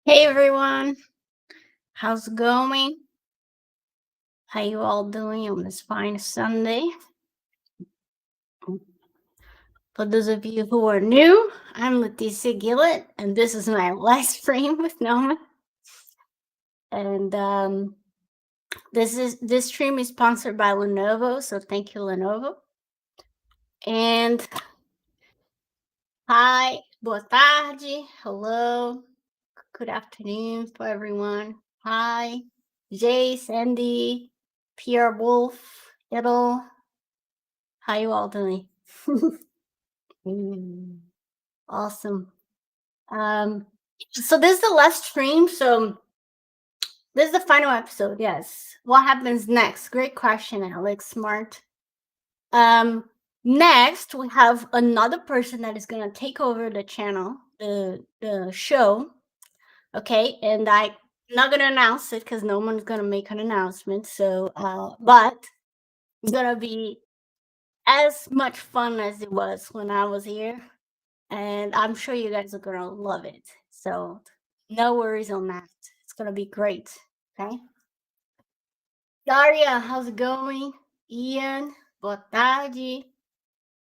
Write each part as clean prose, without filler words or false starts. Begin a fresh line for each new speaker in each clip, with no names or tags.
Hey everyone, how's it going? How you all doing on this fine Sunday? For those of you who are new, I'm Leticia Gillett, and this is my live stream with Gnomon. And this stream is sponsored by Lenovo, so thank you, Lenovo. And hi, boa tarde, hello, good afternoon for everyone. Hi, Jay, Sandy, Pierre Wolf, Idle. How you all doing? Mm, awesome. So this is the last stream. So this is the final episode. Yes. What happens next? Great question, Alex. Smart. Um, Next we have another person that is gonna take over the channel, the show. Okay, and I'm not gonna announce it because no one's gonna make an announcement. So, but it's gonna be as much fun as it was when I was here. And I'm sure you guys are gonna love it. So no worries on that. It's gonna be great. Okay. Daria, how's it going? Ian, boa tarde.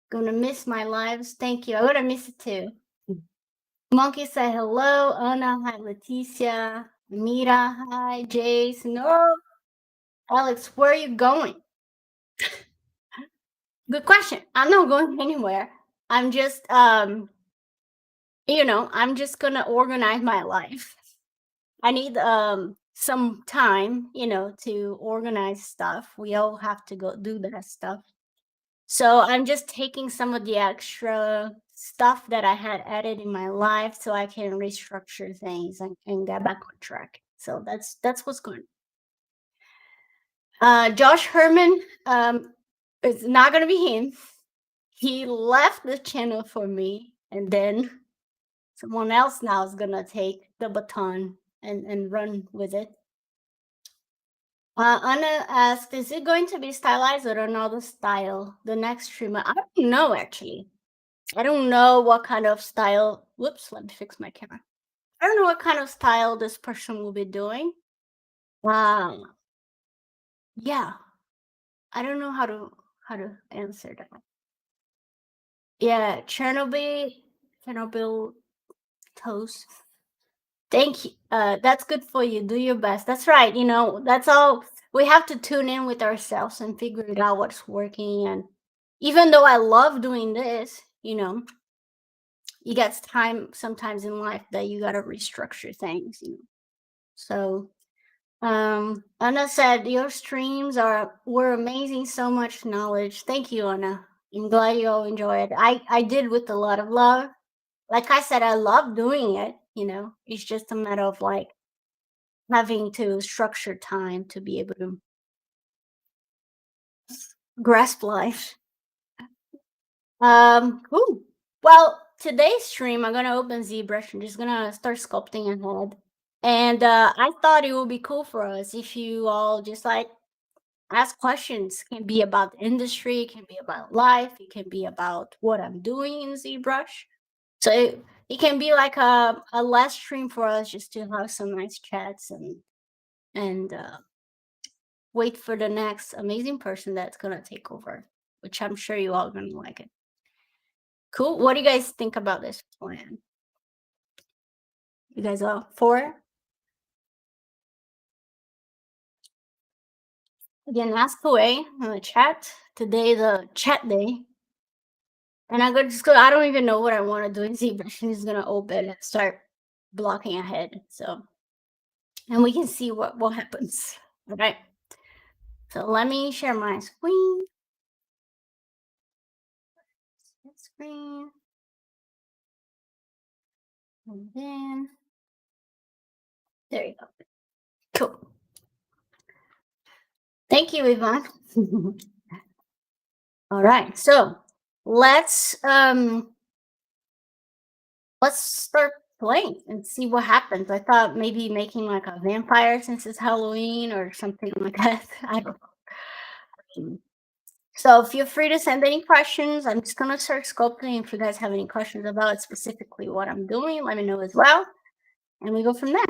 Gonna miss my lives. Thank you. I'm gonna miss it too. Monkey say hello. Anna, hi. Leticia. Mira, hi. Jace, no. Alex, where are you going? Good question. I'm not going anywhere. I'm just I'm just gonna organize my life. I need some time, to organize stuff. We all have to go do that stuff. So I'm just taking some of the extra stuff that I had added in my life so I can restructure things and get back on track. So that's what's going on. Josh Herman, it's not gonna be him. He left the channel for me, and then someone else now is gonna take the baton and run with it. Anna asked, is it going to be stylized or another style? The next streamer? I don't know, actually. I don't know what kind of style. Whoops, let me fix my camera. I don't know what kind of style this person will be doing. Yeah, I don't know how to answer that. Yeah, Chernobyl toast. Thank you. That's good for you. Do your best. That's right. That's all. We have to tune in with ourselves and figure it out what's working. And even though I love doing this, you get time sometimes in life that you gotta restructure things. So, Anna said your streams were amazing. So much knowledge. Thank you, Anna. I'm glad you all enjoyed. I did with a lot of love. Like I said, I love doing it. It's just a matter of like having to structure time to be able to grasp life. Cool. Well, today's stream, I'm gonna open ZBrush. I'm just gonna start sculpting ahead. And I thought it would be cool for us if you all just like ask questions. It can be about the industry, it can be about life, it can be about what I'm doing in ZBrush. So it can be like a last stream for us just to have some nice chats and wait for the next amazing person that's gonna take over, which I'm sure you all gonna like it. Cool. What do you guys think about this plan? You guys all for it? Again, ask away in the chat. Today the chat day. And I don't even know what I want to do in ZBrush. I'm just gonna open and start blocking ahead. So and we can see what happens. All right. So let me share my screen. Screen. And then there you go. Cool. Thank you, Yvonne. All right. So let's start playing and see what happens. I thought maybe making like a vampire since it's Halloween or something like that. I don't know. So feel free to send any questions. I'm just gonna start sculpting. If you guys have any questions about specifically what I'm doing, let me know as well. and we go from there.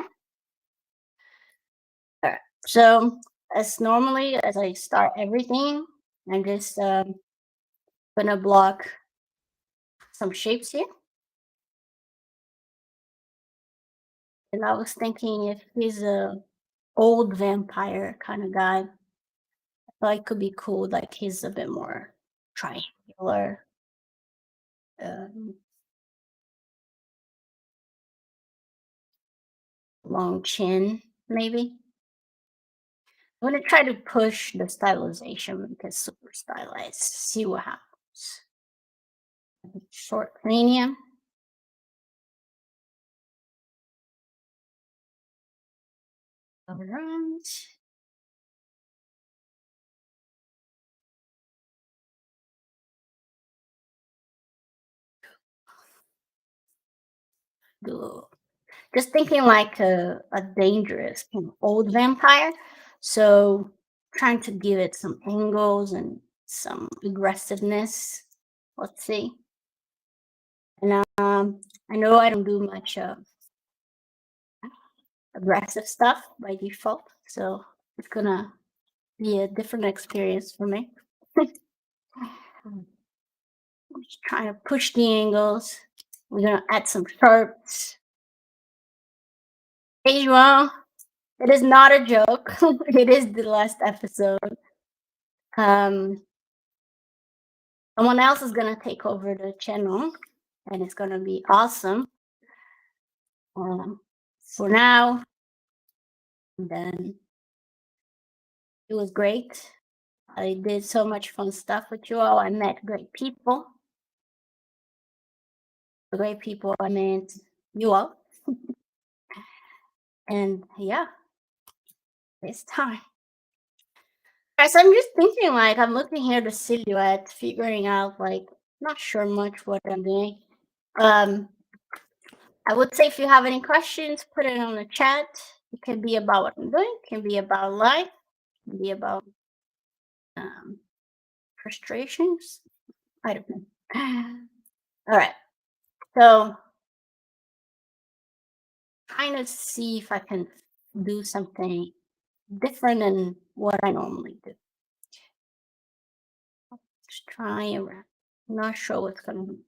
All right. So as normally as I start everything, I'm just gonna block some shapes here. And I was thinking if he's a old vampire kind of guy, I thought it could be cool. Like he's a bit more triangular. Um, Long chin, maybe. I'm gonna try to push the stylization because super stylized. See what happens. Short cranium. Alright. Good. Just thinking like a dangerous kind of old vampire. So trying to give it some angles and some aggressiveness. Let's see. And I know I don't do much aggressive stuff by default, so it's gonna be a different experience for me. Just trying to push the angles. We're gonna add some sharps. Hey, João, it is not a joke. It is the last episode. Um, Someone else is gonna take over the channel, and it's gonna be awesome. For now, and then it was great. I did so much fun stuff with you all. I met great people. The great people I met you all. And yeah, it's time. Alright, so I'm just thinking like I'm looking here the silhouette, figuring out like not sure much what I'm doing. Um I would say if you have any questions, put it on the chat. It can be about what I'm doing, it can be about life, it can be about um frustrations. I don't know. All right. So trying to see if I can do something different than what I normally do. Just try around. Not sure what's gonna be.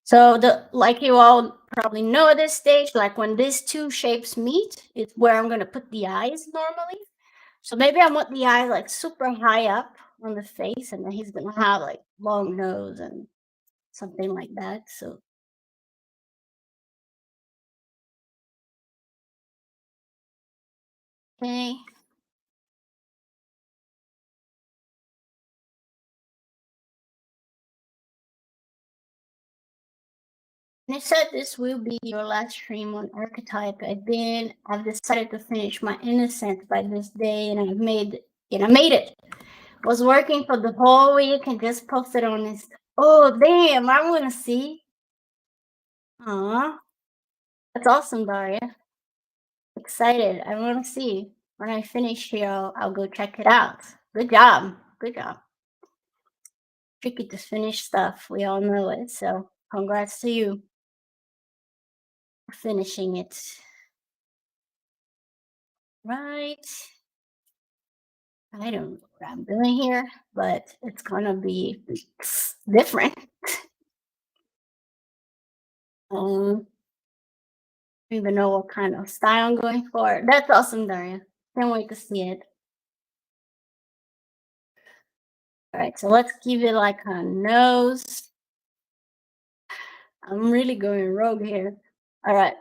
So the like you all probably know at this stage, like when these two shapes meet, it's where I'm gonna put the eyes normally. So maybe I want the eyes like super high up on the face, and then he's gonna have like long nose and something like that. So okay. And I said this will be your last stream on Archetype. I've decided to finish my innocent by this day, and I made it. Was working for the whole week and just posted on this. Oh damn! I want to see. Aw, that's awesome, Daria. Excited. I want to see. When I finish here, I'll go check it out. Good job. Good job. Tricky to finish stuff. We all know it. So congrats to you for finishing it. Right. I don't know what I'm doing here, but it's gonna be different. Um, I don't even know what kind of style I'm going for. That's awesome, Daria. Can't wait to see it. All right, so let's give it like a nose. I'm really going rogue here. All right,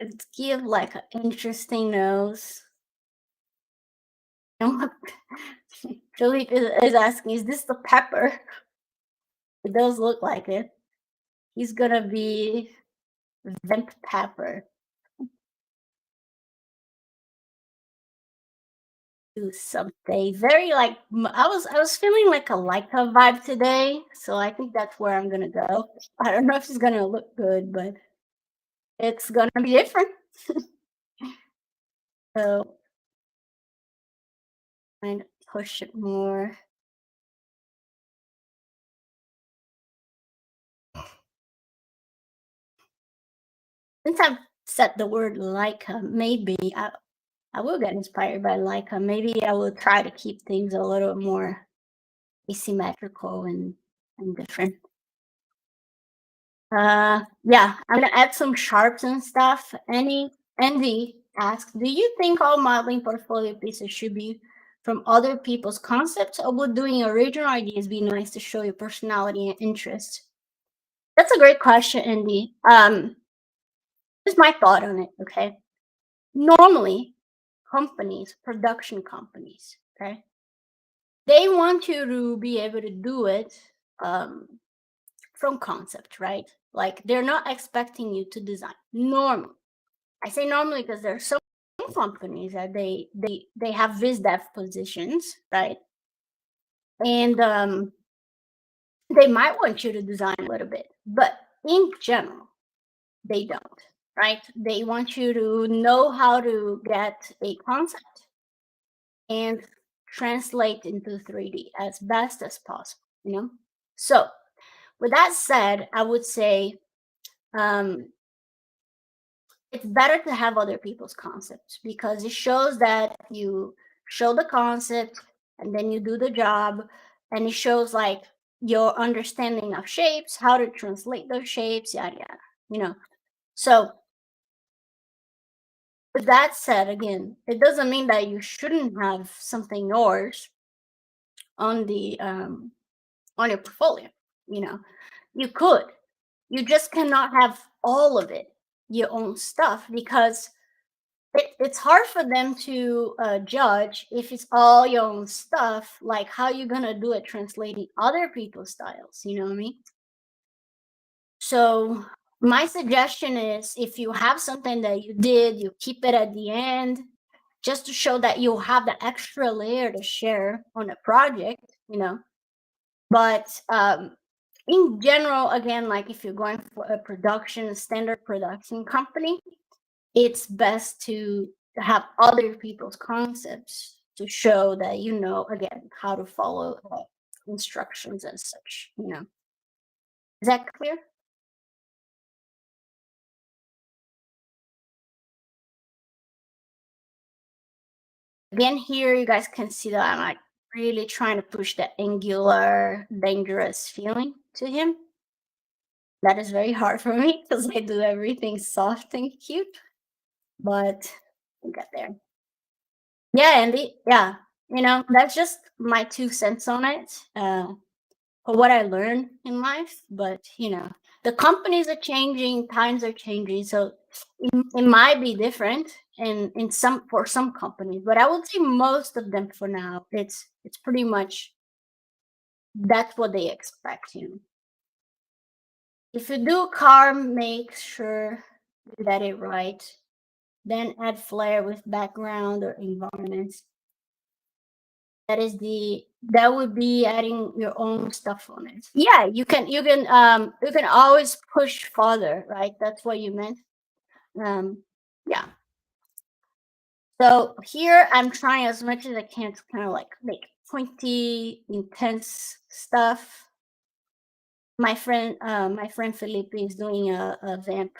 let's give like an interesting nose. Philippe is asking, is this the pepper? It does look like it. He's gonna be Vamp Pepper. Do something very like I was feeling like a Leica vibe today, so I think that's where I'm gonna go. I don't know if it's gonna look good, but it's gonna be different. So trying to push it more. since I've said the word Leica, maybe I will get inspired by Leica. Maybe I will try to keep things a little more asymmetrical and different. Yeah, I'm gonna add some sharps and stuff. Andy asks, do you think all modeling portfolio pieces should be from other people's concepts, or would doing original ideas be nice to show your personality and interest? That's a great question, Andy. Here's my thought on it, okay? Normally, companies, production companies, okay, they want you to be able to do it from concept, right? Like they're not expecting you to design. Normally, I say normally because there are some companies that they have viz dev positions, right? And they might want you to design a little bit, but in general, they don't, right? They want you to know how to get a concept and translate into 3D as best as possible, you know? So, with that said, I would say um, it's better to have other people's concepts because it shows that you show the concept and then you do the job, and it shows like your understanding of shapes, how to translate those shapes, yada yada, you know. So, with that said, again, it doesn't mean that you shouldn't have something yours on the on your portfolio. You know, you could. You just cannot have all of it your own stuff because it's hard for them to judge if it's all your own stuff. Like, how you gonna do it translating other people's styles? You know what I mean? So my suggestion is, if you have something that you did, you keep it at the end, just to show that you have the extra layer to share on a project. You know, but in general, again, like if you're going for a production, a standard production company, it's best to have other people's concepts to show that you know, again, how to follow instructions and such. You know, is that clear? Again, here you guys can see that I'm like really trying to push the angular, dangerous feeling to him. That is very hard for me because I do everything soft and cute, but we got there. Yeah, Andy. Yeah, you know, that's just my 2 cents on it. For what I learned in life, but you know, the companies are changing, times are changing, so it might be different in some for some companies, but I would say most of them for now, it's pretty much that's what they expect. You know, if you do car, make sure you get it right. Then add flair with background or environments. That would be adding your own stuff on it. Yeah, you can always push further, right? That's what you meant. Yeah. So here I'm trying as much as I can to kind of like make pointy, intense stuff. My friend Felipe is doing a vamp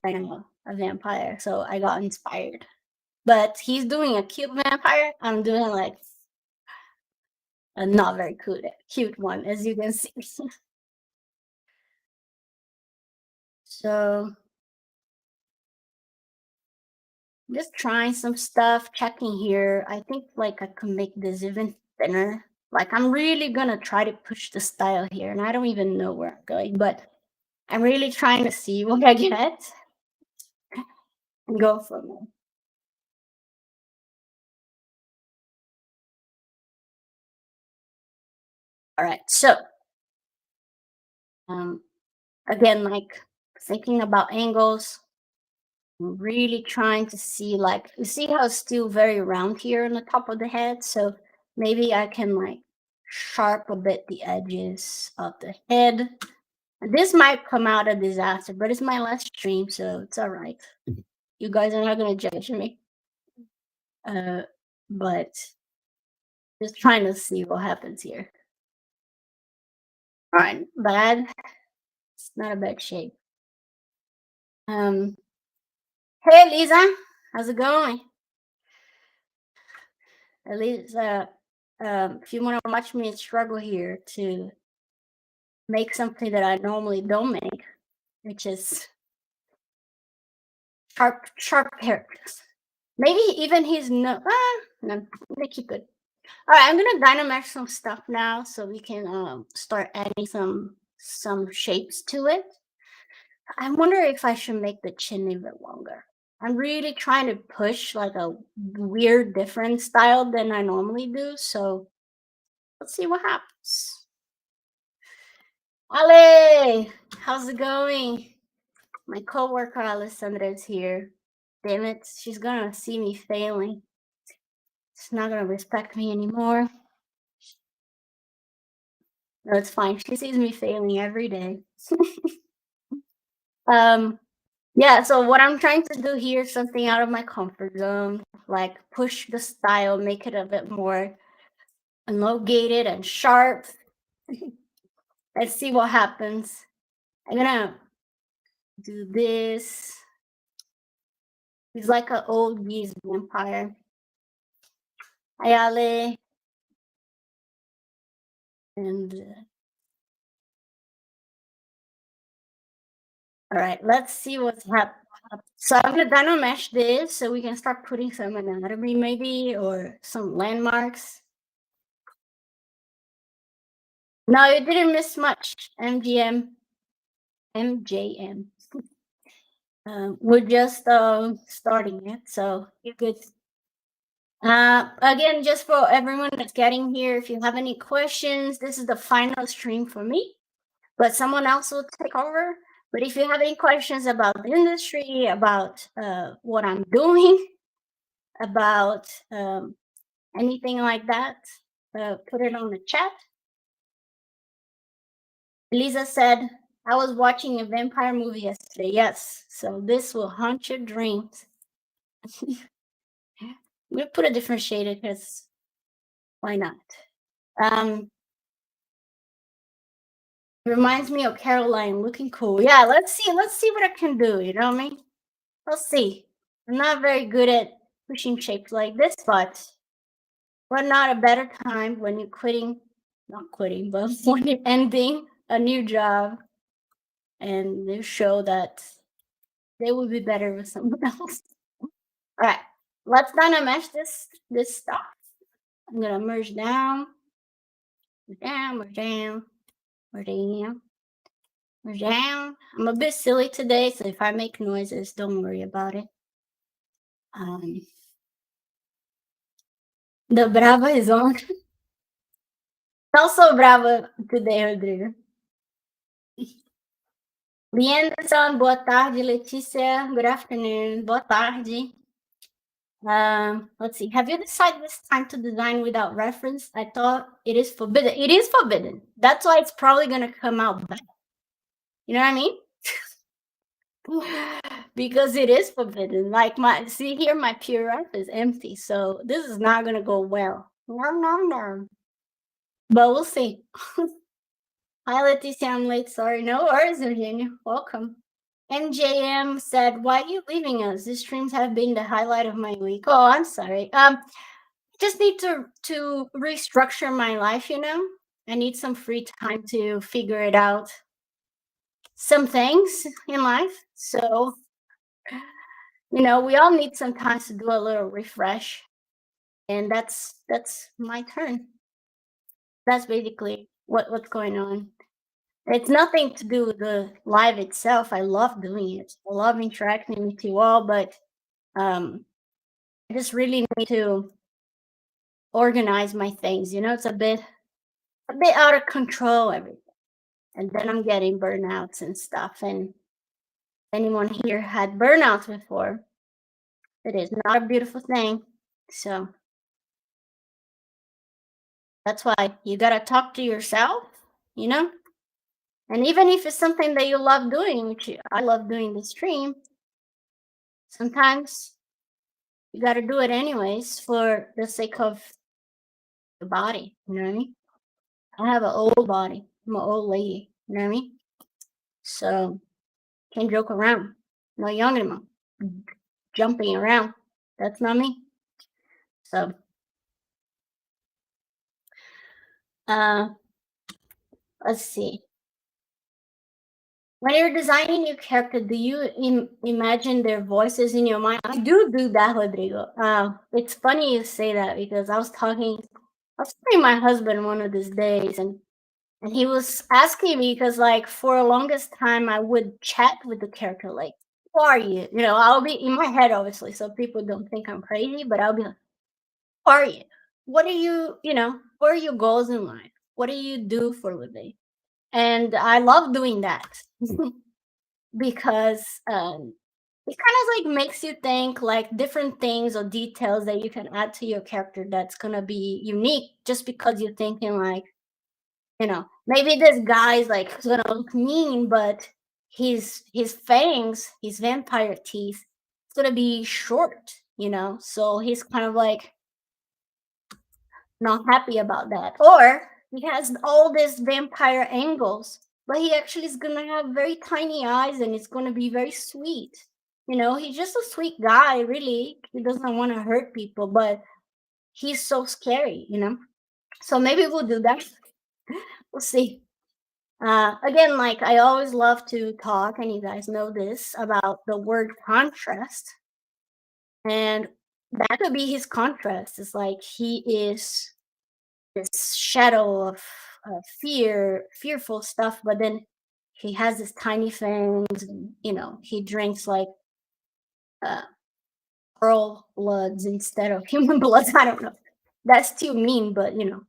right now, a vampire. So I got inspired. But he's doing a cute vampire. I'm doing like a not very cute one, as you can see. So just trying some stuff, checking here. I think like I can make this even thinner. Like I'm really gonna try to push the style here, and I don't even know where I'm going, but I'm really trying to see what I get and go from there. All right. So um again, like thinking about angles, I'm really trying to see, like, you see how it's still very round here on the top of the head? So maybe I can like sharp a bit the edges of the head. This might come out a disaster, but it's my last stream, so it's all right. You guys are not gonna judge me. Uh, but just trying to see what happens here. All right, bad. It's not a bad shape. Um, Hey, Lisa, how's it going? At least, if you want to watch me struggle here to make something that I normally don't make, which is sharp characters. Maybe even he's no, they keep it. All right, I'm gonna Dynamesh some stuff now so we can start adding some shapes to it. I wonder if I should make the chin a bit longer. I'm really trying to push like a weird different style than I normally do, so let's see what happens. Ale, how's it going? My coworker Alessandra is here. Damn it, she's gonna see me failing. She's not gonna respect me anymore. No, it's fine. She sees me failing every day. Yeah, so what I'm trying to do here is something out of my comfort zone, like push the style, make it a bit more elongated and sharp. Let's see what happens. I'm gonna do this. He's like an old geese vampire. Hi, Ale. And all right, let's see what's happening. So I'm gonna Dynamesh this so we can start putting some anatomy maybe or some landmarks. No, you didn't miss much. MJM. We're just starting it, so you're good. Again, just for everyone that's getting here, if you have any questions, this is the final stream for me, but someone else will take over. But if you have any questions about the industry, about what I'm doing, about anything like that, put it on the chat. Lisa said, I was watching a vampire movie yesterday. Yes, so this will haunt your dreams. I'm gonna put a different shade because why not? Reminds me of Caroline looking cool. Yeah, let's see what I can do, you know what I mean? Let's see. I'm not very good at pushing shapes like this, but what not a better time when you're not quitting, but when you're ending a new job and they show that they would be better with someone else. All right, let's Dynamesh this stuff. I'm gonna merge down, merge down, merge down, merge down, merge down. I'm a bit silly today, so if I make noises, don't worry about it. The Brava is on. Also Brava today, Rodrigo. Anderson, boa tarde. Leticia, good afternoon. Boa tarde. Let's see. Have you decided this time to design without reference? I thought it is forbidden. It is forbidden. That's why it's probably gonna come out bad. You know what I mean? Because it is forbidden. Like see here, my PRF is empty, so this is not gonna go well. No. But we'll see. Hi, Leticia. I'm late. Sorry. No worries, Virginia. Welcome. MJM said, "Why are you leaving us? These streams have been the highlight of my week." Oh, I'm sorry. Just need to restructure my life. You know, I need some free time to figure it out. Some things in life. So, you know, we all need some time to do a little refresh, and that's my turn. That's basically what's going on. It's nothing to do with the live itself. I love doing it. I love interacting with you all, but I just really need to organize my things. You know, it's a bit out of control everything. And then I'm getting burnouts and stuff. And anyone here had burnouts before, it is not a beautiful thing. So that's why you gotta talk to yourself, you know? And even if it's something that you love doing, which I love doing the stream, sometimes you got to do it anyways for the sake of the body. You know what I mean? I have an old body. I'm an old lady. You know what I mean? So can't joke around. No young anymore. jumping around. That's not me. So, let's see. When you're designing your character, do you imagine their voices in your mind? I do that, Rodrigo. It's funny you say that because I was talking to my husband one of these days, and he was asking me because, like, for the longest time, I would chat with the character, like, "Who are you?" You know, I'll be in my head, obviously, so people don't think I'm crazy, but I'll be like, "Who are you? What are you? You know, what are your goals in life? What do you do for a living?" And I love doing that. Because it kind of like makes you think like different things or details that you can add to your character that's gonna be unique just because you're thinking like, you know, maybe this guy's like gonna look mean, but his fangs, his vampire teeth, it's gonna be short, you know, so he's kind of like not happy about that. Or he has all these vampire angles, but he actually is gonna have very tiny eyes and it's gonna be very sweet. You know, he's just a sweet guy, really. He doesn't want to hurt people, but he's so scary, you know? So maybe we'll do that. We'll see. Again, like I always love to talk, and you guys know this, about the word contrast. And that could be his contrast. It's like he is this shadow of fearful stuff, but then he has this tiny fangs, and you know, he drinks like uh, pearl bloods instead of human bloods. I don't know. That's too mean, but you know,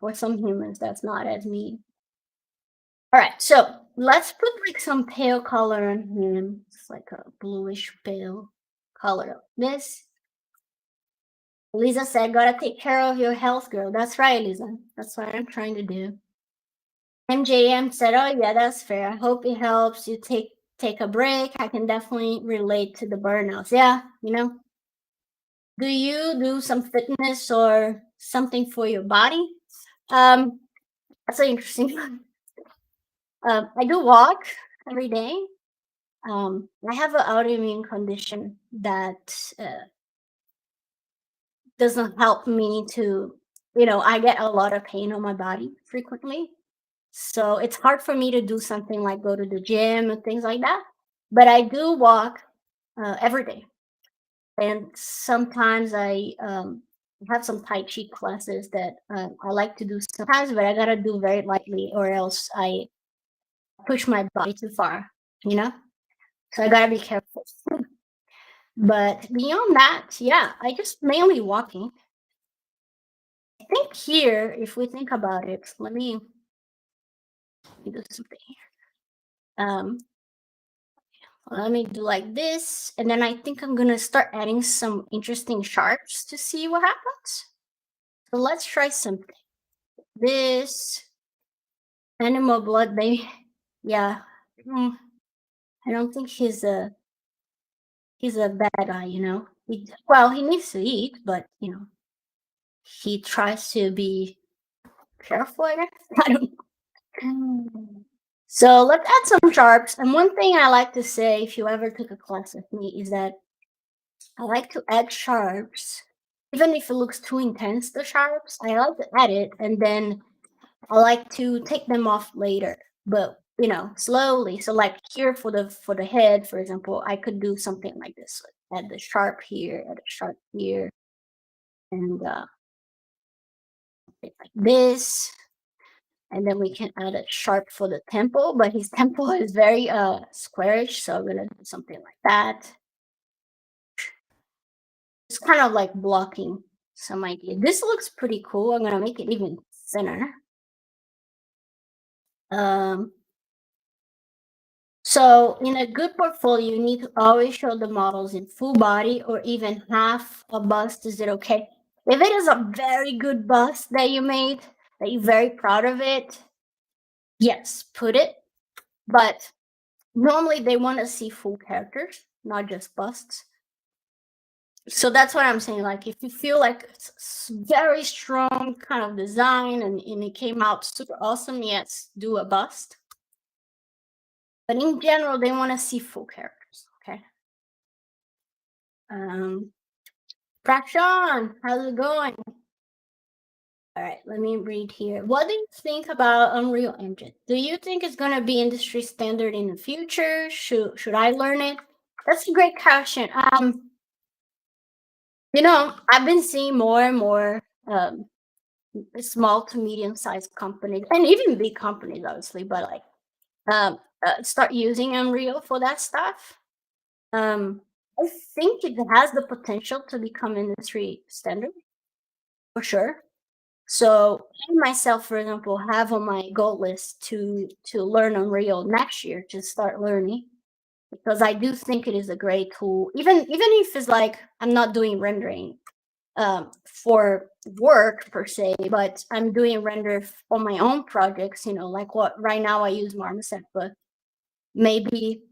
for some humans, that's not as mean. All right, so let's put like some pale color on him. It's like a bluish pale color. This Lisa said, "Gotta take care of your health, girl." That's right, Lisa. That's what I'm trying to do. MJM said, "Oh yeah, that's fair. I hope it helps you take a break. I can definitely relate to the burnouts." Yeah, you know. Do you do some fitness or something for your body? Um, that's an interesting one. I do walk every day. I have an autoimmune condition that doesn't help me to, you know, I get a lot of pain on my body frequently. So it's hard for me to do something like go to the gym and things like that. But I do walk every day. And sometimes I have some Tai Chi classes that I like to do sometimes, but I gotta do very lightly or else I push my body too far, you know? So I gotta be careful. But beyond that, yeah, I just mainly walking. I think here, if we think about it, let me do something here. Let me do like this, and then I think I'm gonna start adding some interesting sharps to see what happens. So let's try something. This animal blood, baby. Yeah. I don't think he's a bad guy, you know. Well, he needs to eat, but you know, he tries to be careful, I guess. I don't know. So let's add some sharps. And one thing I like to say, if you ever took a class with me, is that I like to add sharps, even if it looks too intense, the sharps. I like to add it, and then I like to take them off later, but you know, slowly. So like here for the head, for example, I could do something like this. Add the sharp here, add a sharp here, and like this. And then we can add a sharp for the temple, but his temple is very squarish, so I'm gonna do something like that. It's kind of like blocking some idea. This looks pretty cool. I'm gonna make it even thinner. Um, so in a good portfolio, you need to always show the models in full body or even half a bust. Is it okay? If it is a very good bust that you made, that you're very proud of it, yes, put it. But normally they want to see full characters, not just busts. So that's what I'm saying. Like, if you feel like it's very strong kind of design and it came out super awesome, yes, do a bust. But in general, they want to see full characters. Okay. Prakshan, how's it going? All right, let me read here. What do you think about Unreal Engine? Do you think it's going to be industry standard in the future? Should I learn it? That's a great question. I've been seeing more and more small to medium sized companies and even big companies, obviously, but like start using Unreal for that stuff. I think it has the potential to become industry standard for sure. So I myself, for example, have on my goal list to learn Unreal next year, to start learning, because I do think it is a great tool. Even if it's like I'm not doing rendering for work per se, but I'm doing render on my own projects. Like what right now I use Marmoset, but maybe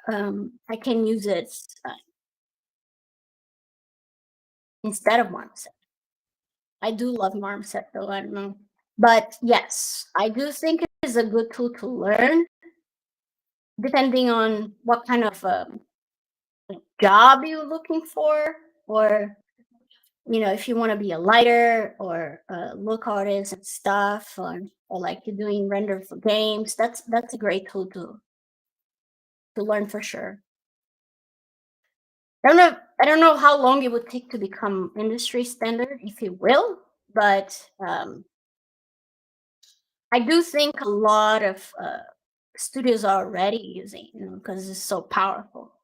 I can use it instead of Marmoset. I do love Marmoset though. I don't know. But yes, I do think it is a good tool to learn, depending on what kind of job you're looking for, or if you want to be a lighter or a look artist and stuff, or like you're doing render for games. That's a great tool to learn for sure. I don't know how long it would take to become industry standard, if it will, but I do think a lot of studios are already using, because it's so powerful.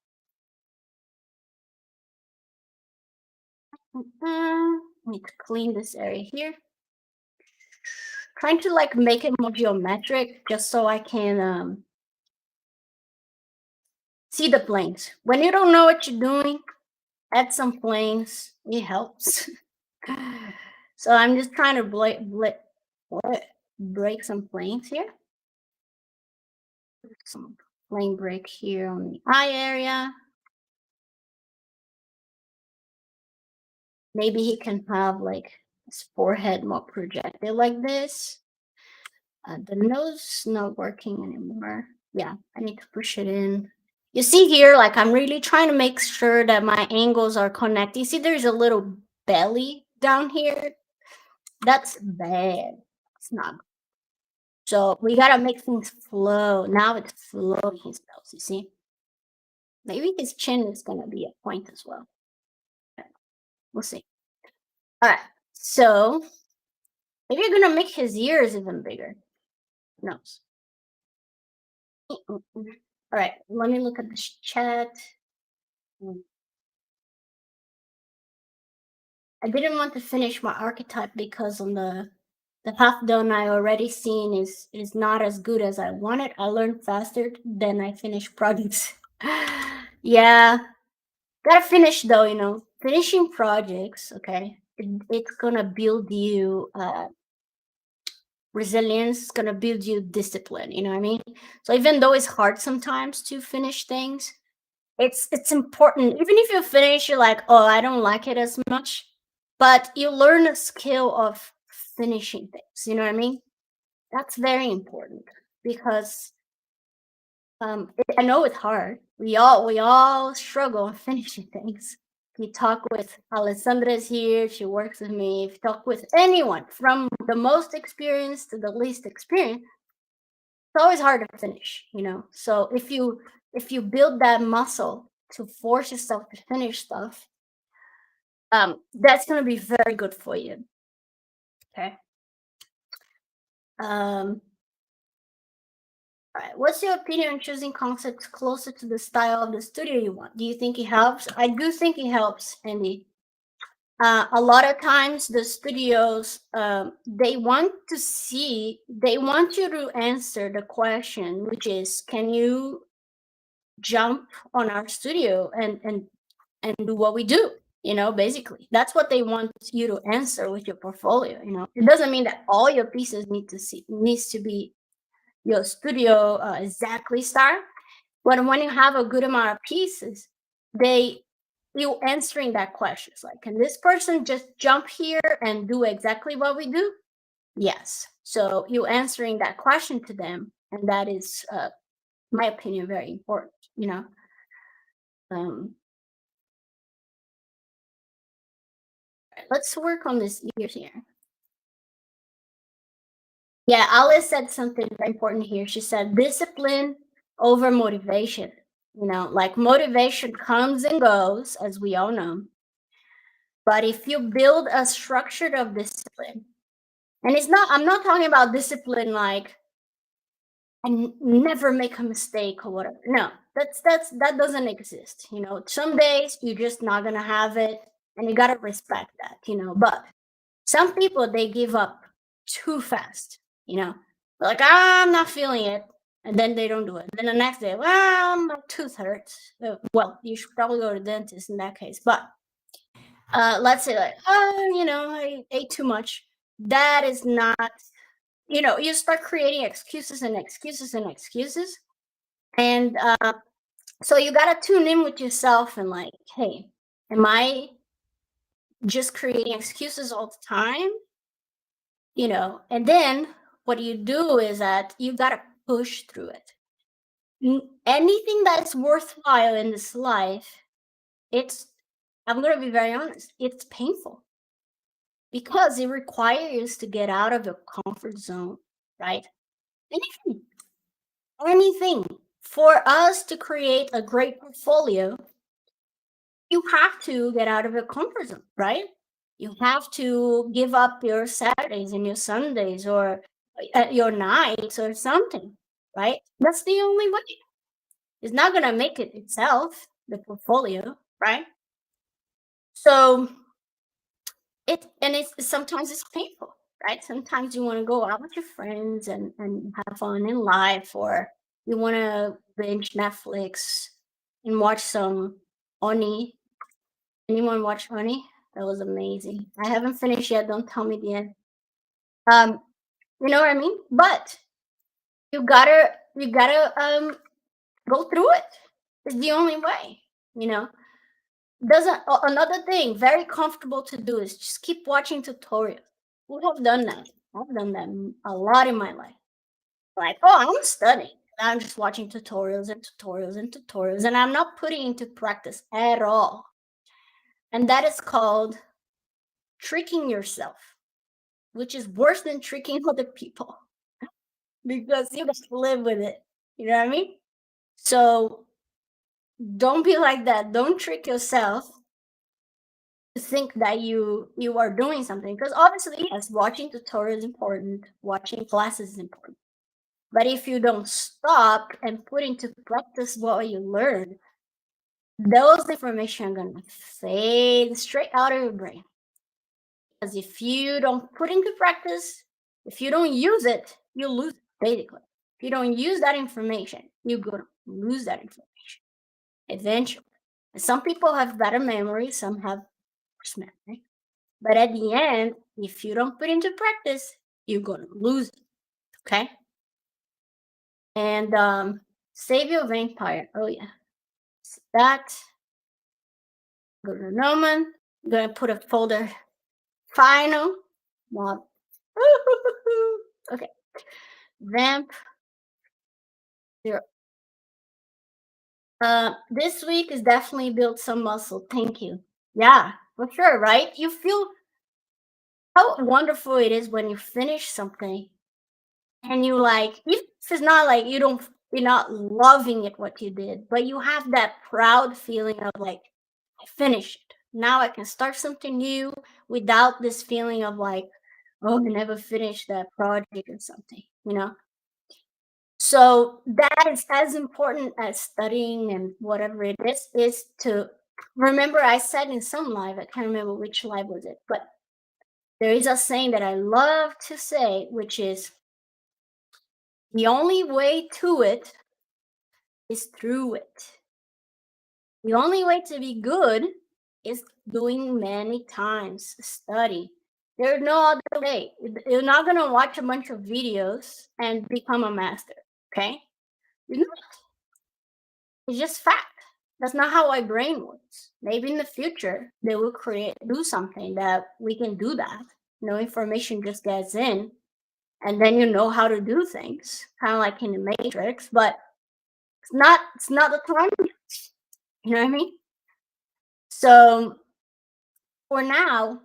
Need to clean this area here. Trying to like make it more geometric, just so I can see the planes. When you don't know what you're doing, add some planes. It helps. So I'm just trying to break some planes here. Some plane break here on the eye area. Maybe he can have like his forehead more projected like this. The nose is not working anymore. Yeah, I need to push it in. You see here, like I'm really trying to make sure that my angles are connected. You see there's a little belly down here. That's bad. It's not. So we gotta make things flow. Now it's flowing his nose, you see? Maybe his chin is gonna be a point as well. Okay, we'll see. All right, so maybe you're gonna make his ears even bigger. Nose. All right, let me look at this chat. I didn't want to finish my archetype because on the half done I already seen is not as good as I wanted. I learned faster than I finished projects. Yeah, gotta finish though. Finishing projects. Okay, it's gonna build you resilience. It's gonna build you discipline. You know what I mean? So even though it's hard sometimes to finish things, it's important. Even if you finish, you're like, oh, I don't like it as much, but you learn a skill of finishing things. You know what I mean? That's very important, because I know it's hard. We all struggle on finishing things. If you talk with Alessandra's here, she works with me. If you talk with anyone from the most experienced to the least experienced, it's always hard to finish. So if you build that muscle to force yourself to finish stuff, that's going to be very good for you. Okay. All right. What's your opinion on choosing concepts closer to the style of the studio you want? Do you think it helps? I do think it helps, Andy. A lot of times the studios, they want you to answer the question, which is, can you jump on our studio and do what we do? Basically that's what they want you to answer with your portfolio. It doesn't mean that all your pieces needs to be your studio exactly style, but when you have a good amount of pieces, you answering that question. It's like, can this person just jump here and do exactly what we do? Yes. So you answering that question to them, and that is my opinion, very important. um let's work on this ears here. Yeah, Alice said something very important here. She said discipline over motivation. You know, like motivation comes and goes, as we all know. But if you build a structure of discipline, and I'm not talking about discipline like and never make a mistake or whatever. No, that doesn't exist. You know, some days you're just not gonna have it, and you gotta respect that. You know, but some people they give up too fast. You know, they're like I'm not feeling it, and then they don't do it. Then the next day, well, my tooth hurts. Well, you should probably go to the dentist in that case. But let's say like, oh, you know, I ate too much. That is not. You know, you start creating excuses and excuses and excuses, and so you gotta tune in with yourself and like, hey, am I just creating excuses all the time? You know, and then what you do is that you gotta push through it. Anything that's worthwhile in this life, it's, I'm gonna be very honest, it's painful because it requires to get out of your comfort zone, right? Anything, anything. For us to create a great portfolio, you have to get out of your comfort zone, right? You have to give up your Saturdays and your Sundays or your nights or something, right? That's the only way. It's not going to make it itself, the portfolio, right? So it's sometimes it's painful, right? Sometimes you want to go out with your friends and have fun in life, or you want to binge Netflix and watch some Oni. Anyone watch Oni? That was amazing. I haven't finished yet. Don't tell me the end. Um, you know what I mean? But you gotta go through it. It's the only way. You know. Doesn't another thing very comfortable to do is just keep watching tutorials. Who have done that? I've done that a lot in my life. Like, oh, I'm studying. I'm just watching tutorials and tutorials and tutorials, and I'm not putting into practice at all. And that is called tricking yourself, which is worse than tricking other people because you just live with it. You know what I mean? So don't be like that. Don't trick yourself to think that you are doing something, because obviously yes, watching tutorials is important, watching classes is important. But if you don't stop and put into practice what you learn, those information are gonna fade straight out of your brain. Because if you don't put into practice, if you don't use it, you lose it, basically. If you don't use that information, you're gonna lose that information eventually. And some people have better memory, some have worse memory. But at the end, if you don't put into practice, you're gonna lose it. Okay? And save your vampire. Oh yeah. So that, go to Gnomon. I'm gonna put a folder final. Not okay. Vamp. Zero. This week is definitely built some muscle. Thank you. Yeah, for sure, right? You feel how wonderful it is when you finish something and you like, even if it's not like you're not loving it what you did, but you have that proud feeling of like, I finished it. Now I can start something new without this feeling of like, oh, I never finished that project or something, you know? So that is as important as studying and whatever it is to remember. I said in some live, I can't remember which live was it, but there is a saying that I love to say, which is the only way to it is through it. The only way to be good is doing many times, study. There's no other way. You're not going to watch a bunch of videos and become a master, okay? You're not. It's just fact. That's not how our brain works. Maybe in the future they will do something that we can do that. No information just gets in, and then you know how to do things, kind of like in the Matrix. But it's not the time. You know what I mean? So for now,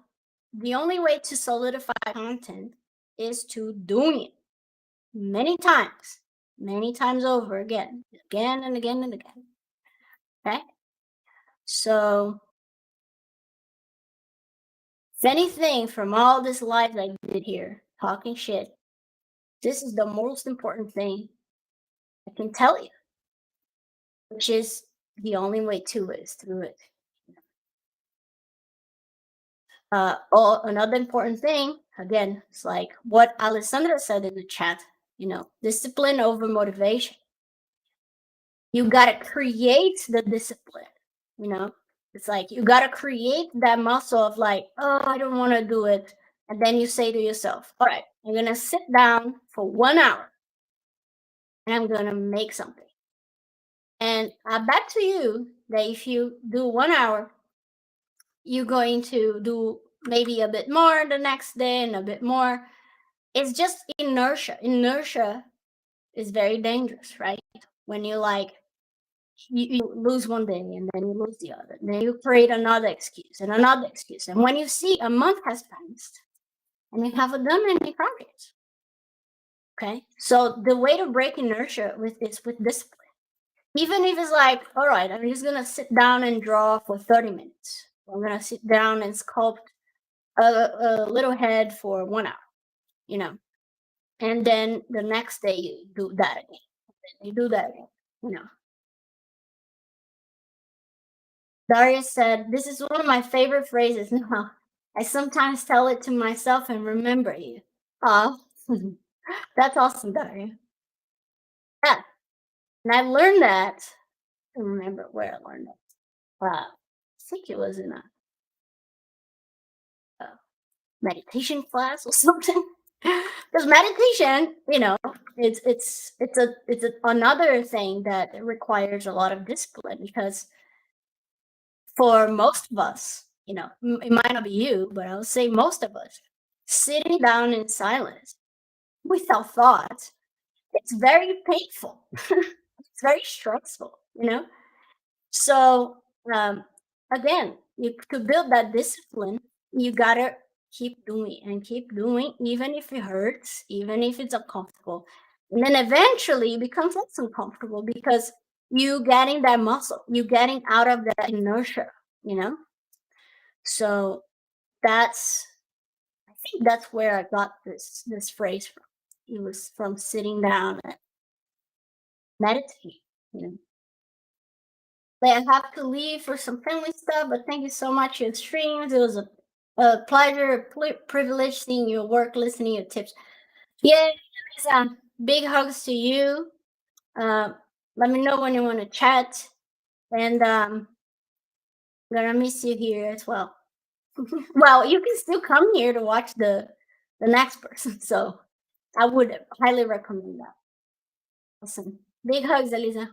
the only way to solidify content is to doing it many times over again and again and again. Okay? So, if anything from all this live I did here, talking shit, this is the most important thing I can tell you, which is the only way to it is through it. Another important thing, again, it's like what Alessandra said in the chat, discipline over motivation. You gotta create the discipline, It's like you gotta create that muscle of like, oh, I don't want to do it. And then you say to yourself, all right, I'm gonna sit down for 1 hour and I'm gonna make something. And I bet to you that if you do 1 hour, you're going to do maybe a bit more the next day and a bit more. It's just inertia. Inertia is very dangerous, right? When you like, you lose one day and then you lose the other. And then you create another excuse and another excuse. And when you see a month has passed and you haven't done any progress. Okay. So the way to break inertia is with discipline. Even if it's like, all right, I'm just gonna sit down and draw for 30 minutes. I'm gonna sit down and sculpt a little head for 1 hour, And then the next day you do that again. You do that again. Darius said, this is one of my favorite phrases. No, I sometimes tell it to myself and remember you. Oh, that's awesome, Darius. Yeah. And I learned that. I don't remember where I learned it. I think it was in a meditation class or something. Because meditation, it's another thing that requires a lot of discipline, because for most of us, it might not be you, but I would say most of us, sitting down in silence without thought, it's very painful. It's very stressful, So again, to build that discipline, you gotta keep doing and keep doing, even if it hurts, even if it's uncomfortable. And then eventually it becomes less uncomfortable because you getting that muscle, you getting out of that inertia, So I think that's where I got this phrase from. It was from sitting down and meditating, I have to leave for some family stuff, but thank you so much for your streams. It was a pleasure, privilege seeing your work, listening to your tips. Yeah, big hugs to you. Let me know when you want to chat, and I'm gonna miss you here as well. Well, you can still come here to watch the next person, so I would highly recommend that. Awesome. Big hugs, Elisa.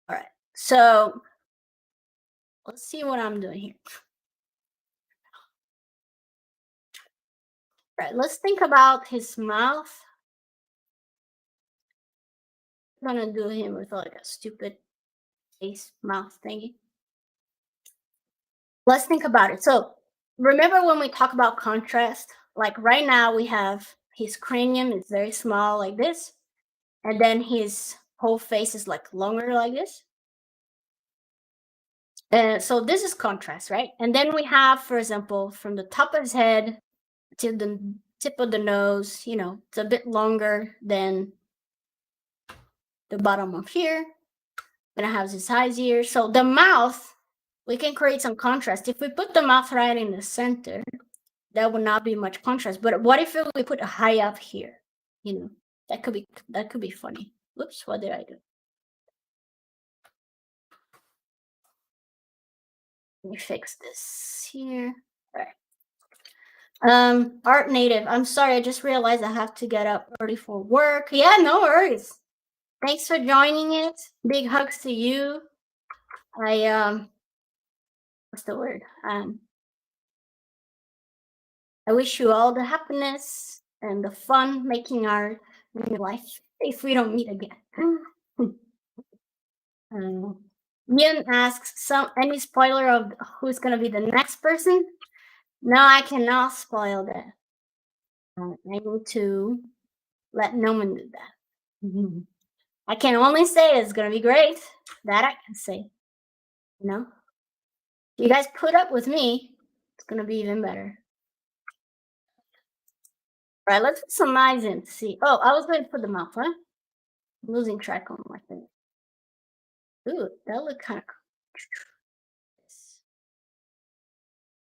All right, so let's see what I'm doing here. All right, let's think about his mouth. I'm gonna do him with like a stupid face mouth thingy. Let's think about it. So remember when we talk about contrast, like right now we have his cranium is very small like this, and then his whole face is like longer like this. So this is contrast, right? And then we have, for example, from the top of his head to the tip of the nose, it's a bit longer than the bottom of here. Gonna have his eyes here. So the mouth, we can create some contrast. If we put the mouth right in the center, that would not be much contrast. But what if we put a high up here? That could be funny. Whoops, what did I do? Let me fix this here. All right. Art Native, I'm sorry, I just realized I have to get up early for work. Yeah, no worries. Thanks for joining it. Big hugs to you. What's the word? I wish you all the happiness and the fun making art in your life if we don't meet again. Ian asks any spoiler of who's gonna be the next person. No, I cannot spoil that. I need to let Gnomon do that. I can only say it's gonna be great. That I can say. You know, if you guys put up with me, it's gonna be even better. All right, let's put some eyes in to see. Oh, I was going to put them up, huh? I'm losing track on my thing. Ooh, that looked kind of cool.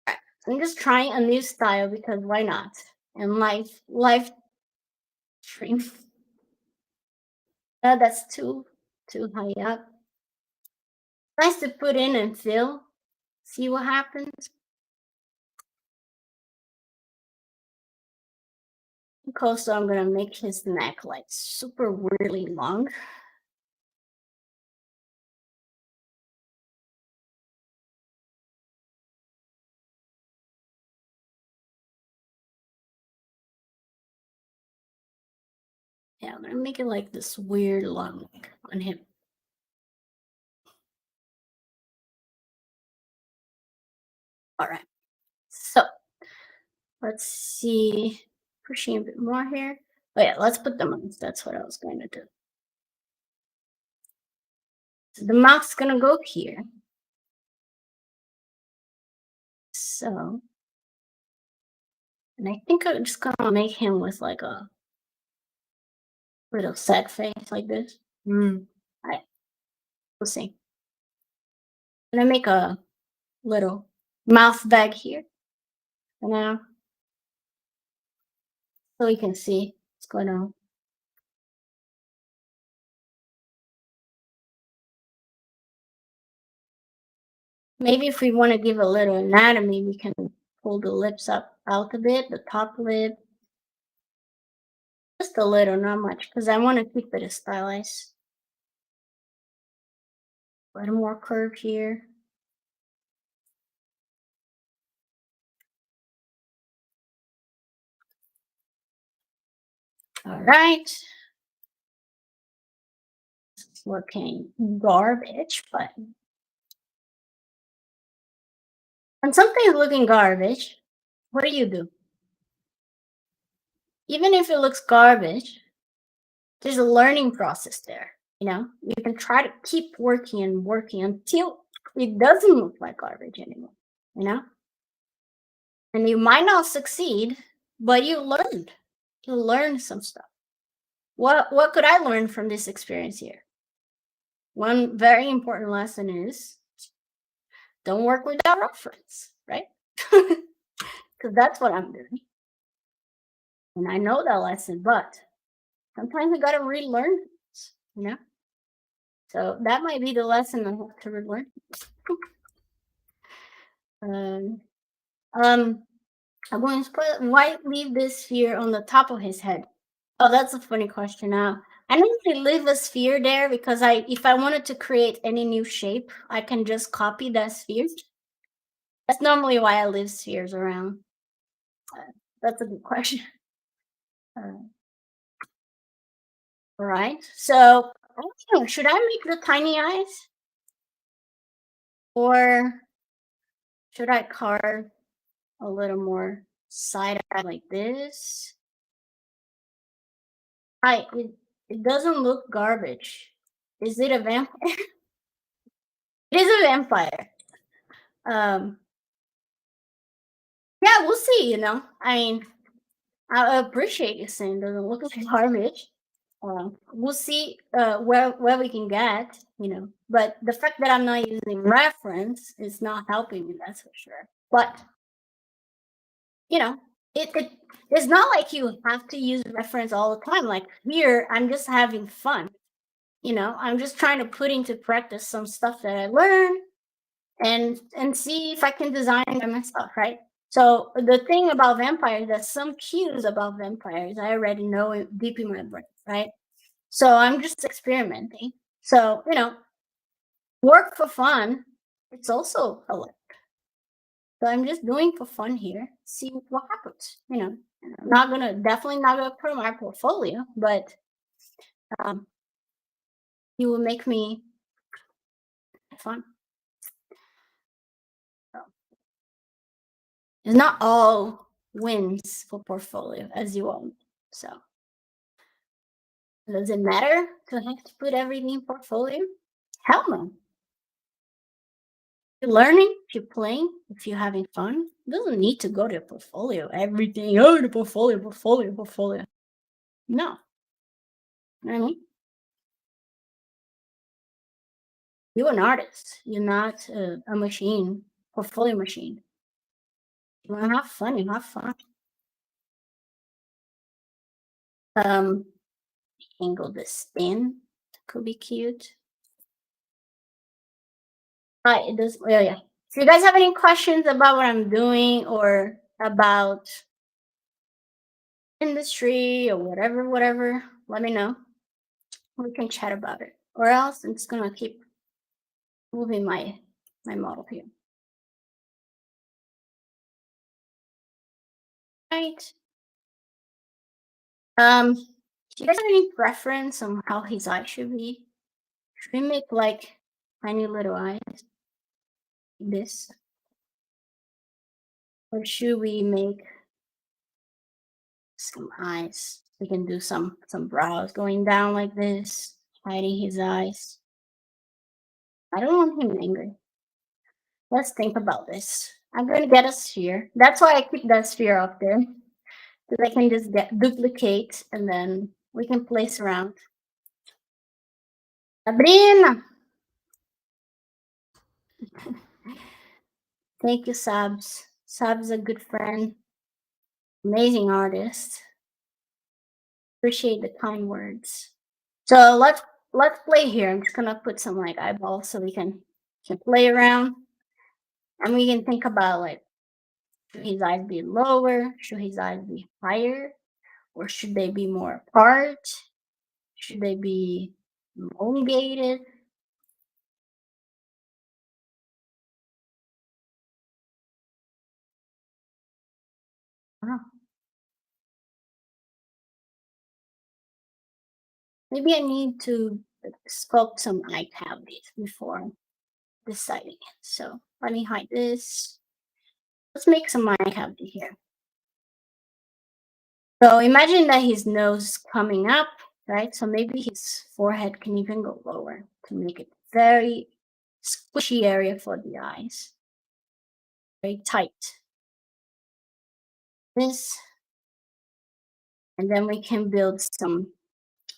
All right, I'm just trying a new style because why not? And live stream. That's too high up. Nice to put in and fill. See what happens. Also, I'm gonna make his neck like super weirdly long. Yeah, I'm gonna make it like this weird long neck on him. All right, so let's see, pushing a bit more here. Oh yeah, let's put the mouse. That's what I was going to do. So the mouse is gonna go here. So, and I think I'm just gonna make him with like a little sad face like this. Alright, we'll see. And I make a little mouth bag here for now, so you can see what's going on. Maybe if we want to give a little anatomy, we can pull the lips up out a bit, the top lip. Just a little, not much, because I want to keep it stylized. A little more curve here. All right. It's looking garbage, but when something is looking garbage, what do? Even if it looks garbage, there's a learning process there. You know, you can try to keep working and working until it doesn't look like garbage anymore. You know, and you might not succeed, but you learned. You learned some stuff. What could I learn from this experience here? One very important lesson is don't work without reference, right? Because that's what I'm doing. And I know that lesson, but sometimes I gotta relearn things, you know? So that might be the lesson I have to relearn. um, um, I'm going to put why leave this sphere on the top of his head? Oh, that's a funny question. Now, I normally leave a sphere there because if I wanted to create any new shape, I can just copy that sphere. That's normally why I leave spheres around. That's a good question. Uh, all right. So, I don't know, should I make the tiny eyes or should I carve a little more side eye like this? It doesn't look garbage. Is it a vampire? It is a vampire. Um, yeah, we'll see. You know, I mean, I appreciate you saying it doesn't look like garbage. We'll see where we can get. You know, but the fact that I'm not using reference is not helping me. That's for sure. But you know, it's not like you have to use reference all the time. Like here, I'm just having fun. You know, I'm just trying to put into practice some stuff that I learned and see if I can design by myself, right? So the thing about vampires, there's some cues about vampires I already know deep in my brain, right? So I'm just experimenting. So you know, work for fun. It's also a lot. So I'm just doing for fun here. See what happens. You know, I'm not gonna definitely not gonna put on my portfolio, but um, you will make me had fun. So, it's not all wins for portfolio as you want. So does it matter to have to put everything in portfolio? Hell no. If you're learning, if you're playing, if you're having fun, it doesn't need to go to your portfolio. Everything, oh, the portfolio, portfolio, portfolio. No. You know what I mean? You're an artist. You're not a machine, portfolio machine. You want to have fun, you have fun. Um, angle this in. Could be cute. Right, it does. Yeah, yeah. If you guys have any questions about what I'm doing or about industry or whatever, let me know. We can chat about it. Or else I'm just gonna keep moving my model here. Right. Do you guys have any preference on how his eye should be? Should we make like tiny little eyes like this? Or should we make some eyes? We can do some brows going down like this, hiding his eyes. I don't want him angry. Let's think about this. I'm gonna get a sphere. That's why I keep that sphere up there. Because I can just get duplicate and then we can place around. Sabrina! Thank you, Sabs. Sabs a good friend. Amazing artist. Appreciate the kind words. So let's play here. I'm just gonna put some like eyeballs so we can play around. And we can think about like, should his eyes be lower? Should his eyes be higher? Or should they be more apart? Should they be elongated? Oh, maybe I need to sculpt some eye cavities before deciding it. So let me hide this. Let's make some eye cavity here. So imagine that his nose is coming up, right? So maybe his forehead can even go lower to make it very squishy area for the eyes. Very tight. This. And then we can build some.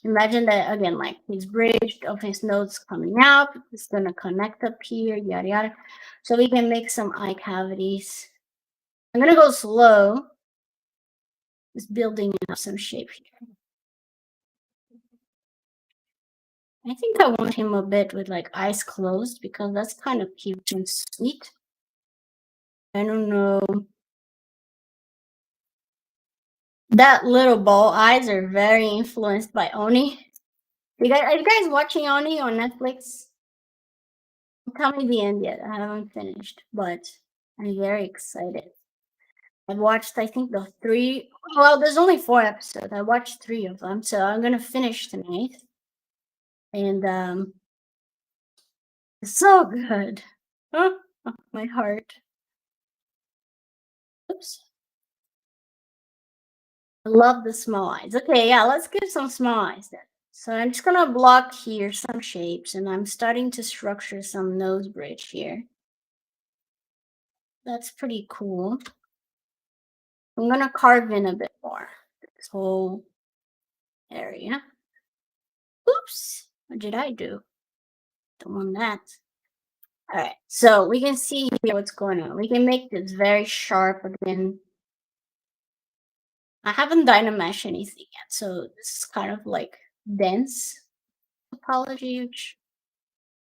Imagine that again, like his bridge of his nose coming out. It's gonna connect up here, yada yada. So we can make some eye cavities. I'm gonna go slow. Just building up some shape here. I think I want him a bit with like eyes closed because that's kind of cute and sweet. I don't know. That little ball eyes are very influenced by Oni. Are you guys watching Oni on Netflix? Tell me the end yet. I haven't finished, but I'm very excited. I've watched, I think, the three. Well, there's only 4 episodes. I watched 3 of them, so I'm gonna finish tonight. And it's so good. Oh, my heart. Oops. I love the small eyes. Okay, yeah, let's give some small eyes then. So I'm just gonna block here some shapes, and I'm starting to structure some nose bridge here. That's pretty cool. I'm gonna carve in a bit more. This whole area. Oops, what did I do? Don't want that. All right, so we can see here what's going on. We can make this very sharp again. I haven't Dynamesh anything yet, so this is kind of like dense topology, which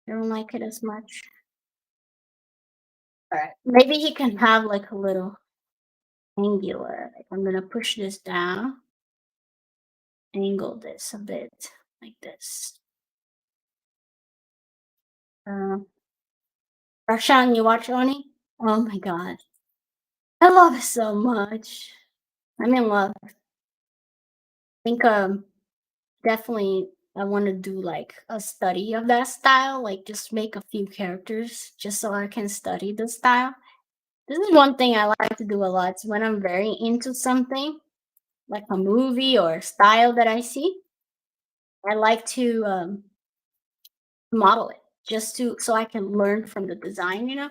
I don't like it as much. All right, maybe he can have like a little angular. Like I'm gonna push this down, angle this a bit like this. Rashan, you watch Oni? Oh my god. I love it so much. I'm in love. I think definitely I want to do like a study of that style, like just make a few characters just so I can study the style. This is one thing I like to do a lot. It's when I'm very into something, like a movie or a style that I see, I like to model it just to so I can learn from the design. I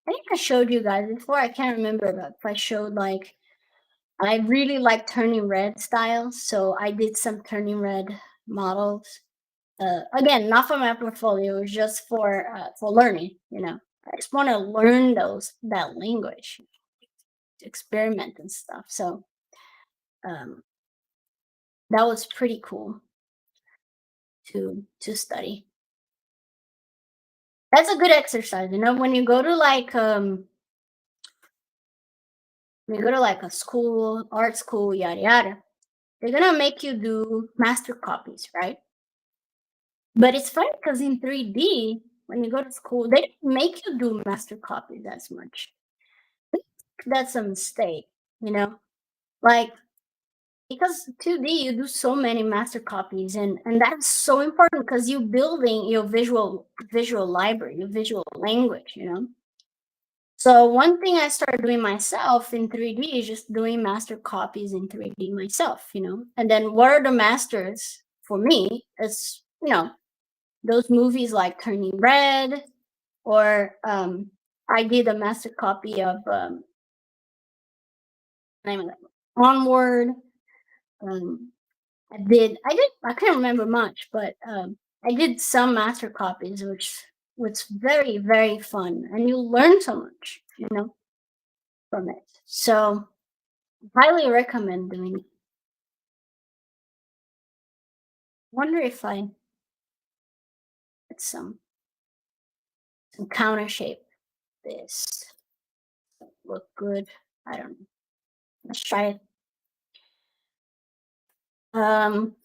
think I showed you guys before. I can't remember if I showed like I really like turning red styles, so I did some turning red models. Again, not for my portfolio, it's just for learning. I just want to learn that language, experiment and stuff. So um, that was pretty cool to study. That's a good exercise. When you go to like a school, art school, yada yada, they're gonna make you do master copies, right? But it's funny because in 3D, when you go to school, they don't make you do master copies as much. That's a mistake, you know? Like, because 2D, you do so many master copies, and that's so important because you're building your visual library, your visual language. So one thing I started doing myself in 3D is just doing master copies in 3D myself. And then what are the masters for me? It's those movies like Turning Red, or I did a master copy of name of that, Onward. Um, I can't remember much, but I did some master copies, which was very, very fun, and you learn so much, from it. So highly recommend doing it. Wonder if I put some counter shape this look good. I don't know. Let's try it. Um,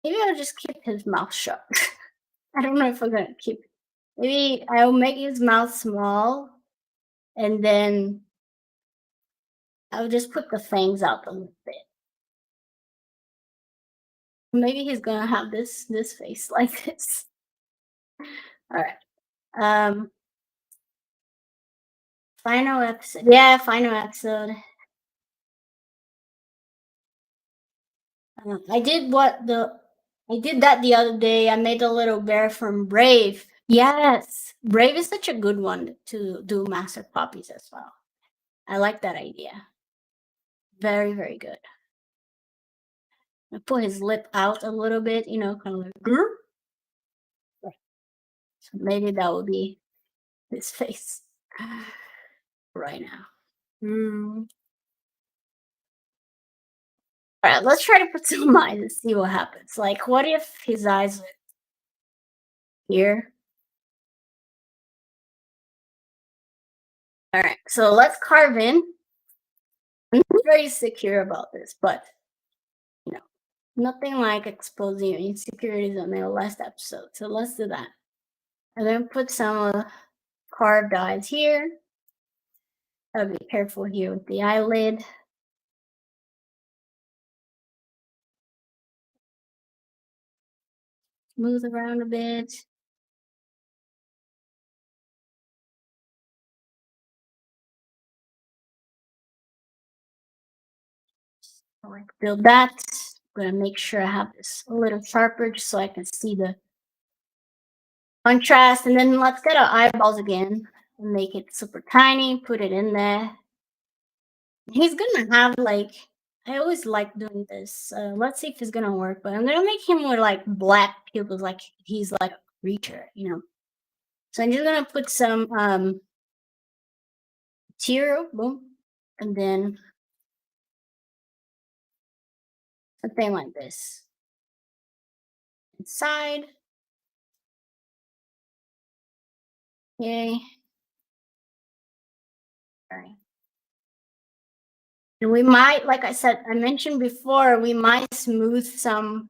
Maybe I'll just keep his mouth shut. I don't know if I'm gonna keep. Maybe I'll make his mouth small, and then I'll just put the fangs out a little bit. Maybe he's gonna have this face like this. All right. Final episode. Yeah, final episode. I did that the other day. I made a little bear from Brave. Yes, Brave is such a good one to do master copies as well. I like that idea. Very, very good. I put his lip out a little bit, kind of like. "Grr." So maybe that will be his face right now. All right, let's try to put some eyes and see what happens. Like, what if his eyes are here? All right, so let's carve in. I'm not very secure about this, but you know, nothing like exposing your insecurities on the last episode. So let's do that. I'm gonna put some carved eyes here. I'll be careful here with the eyelid. Smooth around a bit. Like build that. I'm gonna make sure I have this a little sharper just so I can see the contrast. And then let's get our eyeballs again and make it super tiny. Put it in there. He's gonna have like, I always like doing this. Let's see if it's gonna work. But I'm gonna make him with like black pupils, like he's like a creature. So I'm just gonna put some material, boom, and then something like this inside. Okay. All right. And we might, like I mentioned before, we might smooth some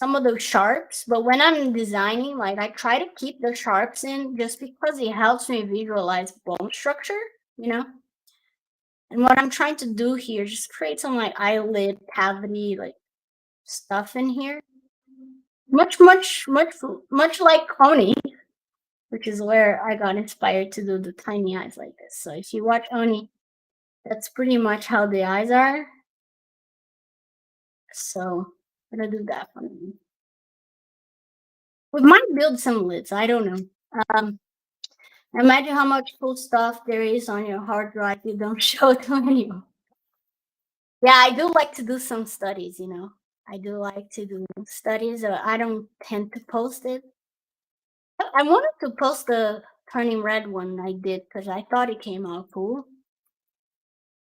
of those sharps. But when I'm designing, like I try to keep the sharps in just because it helps me visualize bone structure, you know? And what I'm trying to do here, just create some like eyelid cavity like stuff in here. Much like Oni, which is where I got inspired to do the tiny eyes like this. So if you watch Oni, that's pretty much how the eyes are. So I'm gonna do that one. We might build some lids. I don't know. Imagine how much cool stuff there is on your hard drive you don't show to anyone. Yeah, I do like to do some studies, you know. I do like to do studies. I don't tend to post it. I wanted to post the turning red one I did because I thought it came out cool.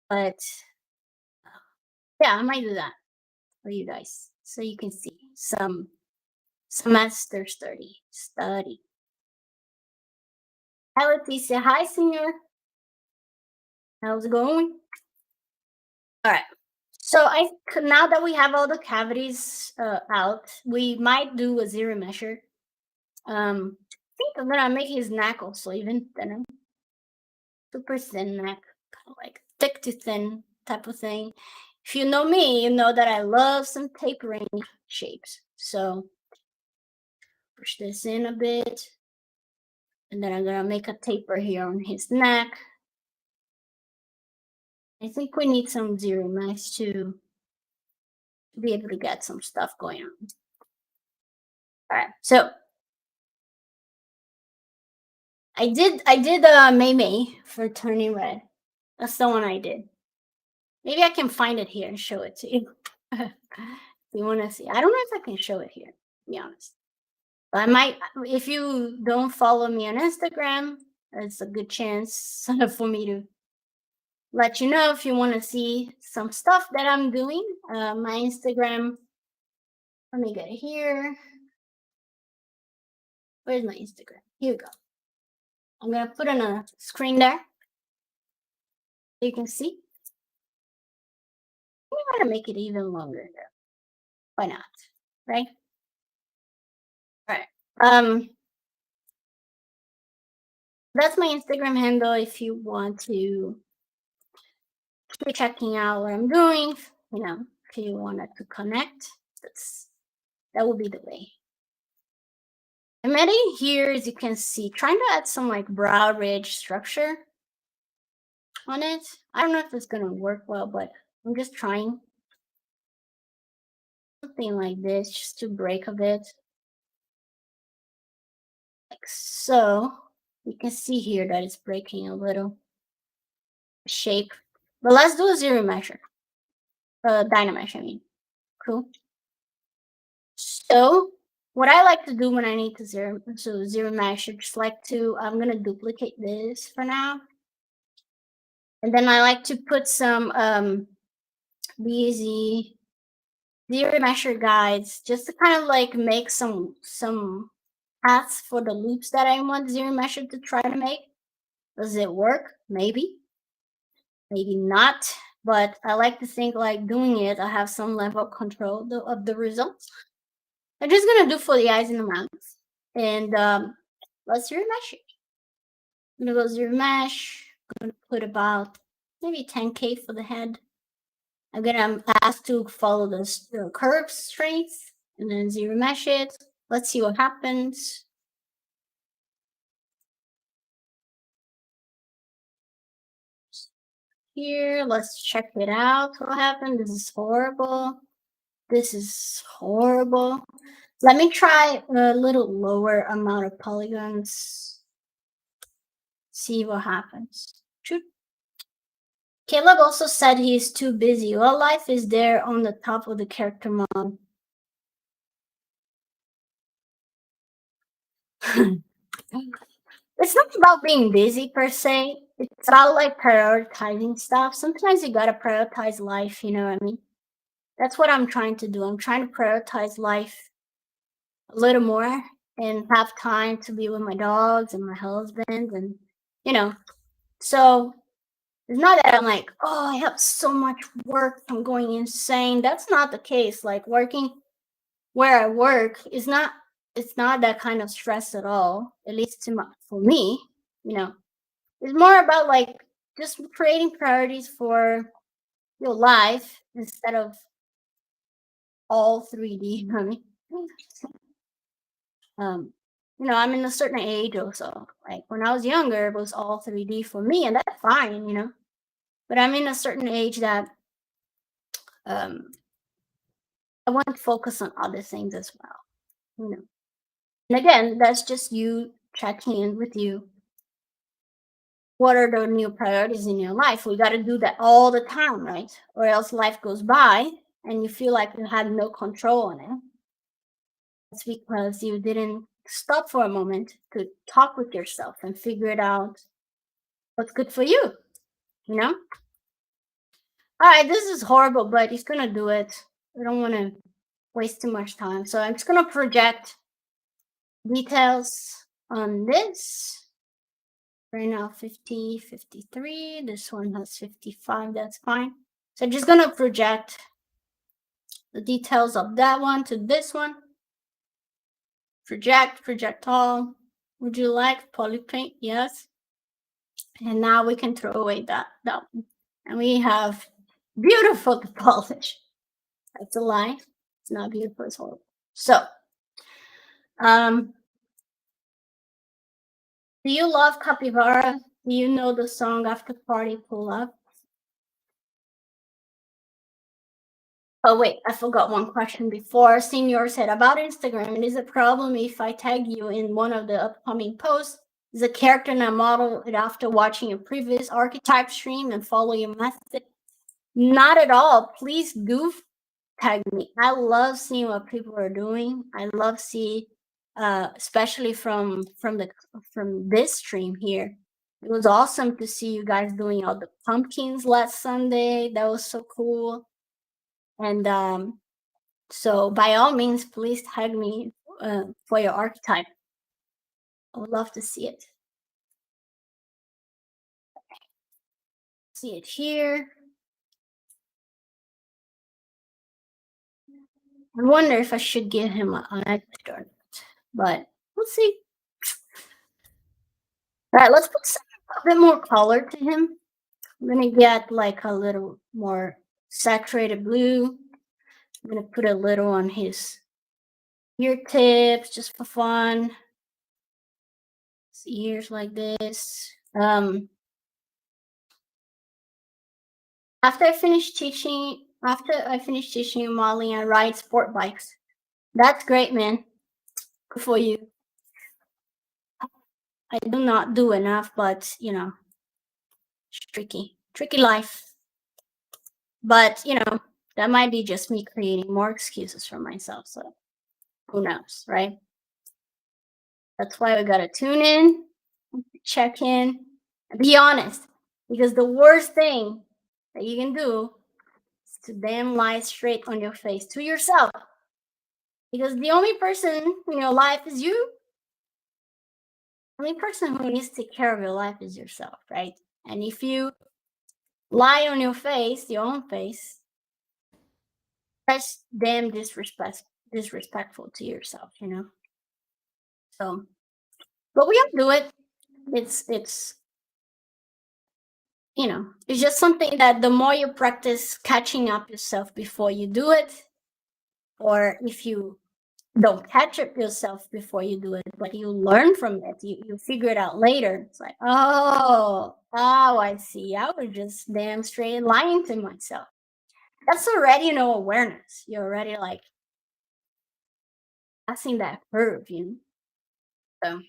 But yeah, I might do that for you guys so you can see some semester study. Hi, Leticia. Hi, senior. How's it going? All right. So now that we have all the cavities out, we might do a Zeremesher. I think I'm gonna make his neck also even thinner, super thin neck, kind of like thick to thin type of thing. If you know me, you know that I love some tapering shapes. So push this in a bit, and then I'm gonna make a taper here on his neck. I think we need some Zeremesh to be able to get some stuff going on. All right, so I did May for turning red. That's the one I did. Maybe I can find it here and show it to you. If you want to see. I don't know if I can show it here, to be honest. But I might, if you don't follow me on Instagram, it's a good chance for me to let you know if you want to see some stuff that I'm doing. My Instagram, let me get it here. Where's my Instagram? Here we go. I'm going to put on a screen there. You can see. I'm going to make it even longer there. Why not? Right? All right. That's my Instagram handle if you want to keep checking out what I'm doing. You know, if you wanted to connect, that would be the way. I'm adding here, as you can see, trying to add some like brow ridge structure on it. I don't know if it's gonna work well, but I'm just trying something like this just to break a bit. Like so. You can see here that it's breaking a little shape. But let's do a Zeremesher. Dynamesh, I mean. Cool. So what I like to do when I need to Zeremesh, I just like to, I'm gonna duplicate this for now. And then I like to put some BZ Zeremesher guides just to kind of like make some paths for the loops that I want Zeremesher to try to make. Does it work? Maybe. Maybe not. But I like to think like doing it, I have some level of control of the results. I'm just gonna do for the eyes and the mouth. And let's Zeremesh it. I'm gonna go Zeremesh. I'm gonna put about maybe 10K for the head. I'm gonna ask to follow the curve strength and then Zeremesh it. Let's see what happens. Here, let's check it out. What happened? This is horrible. This is horrible. Let me try a little lower amount of polygons. See what happens. Shoot. Caleb also said he's too busy. What life is there on the top of the character model? It's not about being busy per se. It's about like prioritizing stuff. Sometimes you gotta prioritize life, you know what I mean? That's what I'm trying to do. I'm trying to prioritize life a little more and have time to be with my dogs and my husband and you know. So it's not that I'm like, oh, I have so much work, I'm going insane. That's not the case. Like working where I work is not, it's not that kind of stress at all, at least for me, you know. It's more about like just creating priorities for your life instead of all 3D, honey. I'm in a certain age also. Like when I was younger, it was all 3D for me, and that's fine. But I'm in a certain age that um, I want to focus on other things as well. And again, that's just you checking in with you. What are the new priorities in your life? We got to do that all the time, right? Or else life goes by and you feel like you had no control on it. It's because you didn't stop for a moment to talk with yourself and figure it out what's good for you. All right, this is horrible, but he's going to do it. I don't want to waste too much time. So I'm just going to project details on this. Right now 50, 53. This one has 55. That's fine. So I'm just going to project the details of that one to this one. Project all. Would you like polypaint? Yes. And now we can throw away that one. And we have beautiful to polish. That's a lie. It's not beautiful, it's horrible. So, do you love Capybara? Do you know the song After Party Pull Up? Oh, wait, I forgot one question before. Senior said about Instagram, it is a problem if I tag you in one of the upcoming posts. Is a character and I model it after watching a previous archetype stream and follow your method? Not at all. Please goof tag me. I love seeing what people are doing. I love seeing, especially from this stream here. It was awesome to see you guys doing all the pumpkins last Sunday. That was so cool. And so by all means, please tag me for your archetype. I would love to see it. See it here. I wonder if I should give him an extra or not, but we'll see. All right, let's put a bit more color to him. I'm gonna get like a little more saturated blue. I'm gonna put a little on his ear tips just for fun. His ears like this. After I finish teaching modeling, I ride sport bikes. That's great, man. Good for you. I do not do enough, but it's tricky life. But that might be just me creating more excuses for myself. So who knows, right? That's why we gotta tune in, check in, and be honest. Because the worst thing that you can do is to damn lie straight on your face to yourself. Because the only person in your life is you. The only person who needs to take care of your life is yourself, right? And if you lie on your face, your own face, that's damn disrespectful to yourself, So, but we all do it. It's it's just something that the more you practice catching up yourself before you do it, or if you don't catch up yourself before you do it, but you learn from it, you figure it out later. It's like, oh, I see. I was just damn straight lying to myself. That's already awareness. You're already like passing that curve. So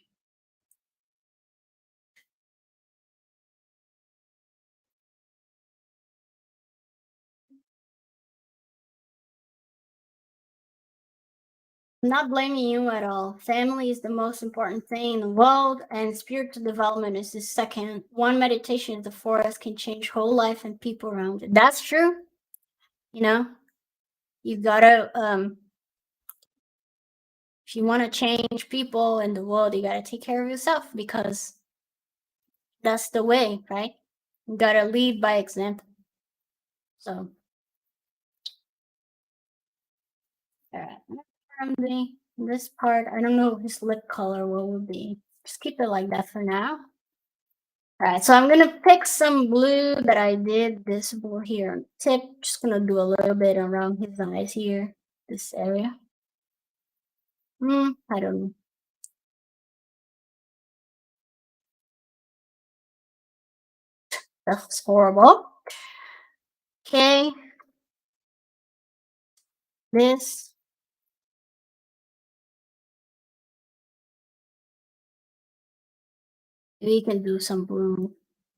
I'm not blaming you at all. Family is the most important thing in the world, and spiritual development is the second. One meditation in the forest can change whole life and people around it. That's true. You gotta if you want to change people in the world, you gotta take care of yourself, because that's the way, right? You gotta lead by example. So, all right. From this part, I don't know his lip color what would be. Just keep it like that for now. All right, so I'm gonna pick some blue that I did this blue here on the tip. Just gonna do a little bit around his eyes here, this area. I don't know. That's horrible. Okay, this. We can do some blue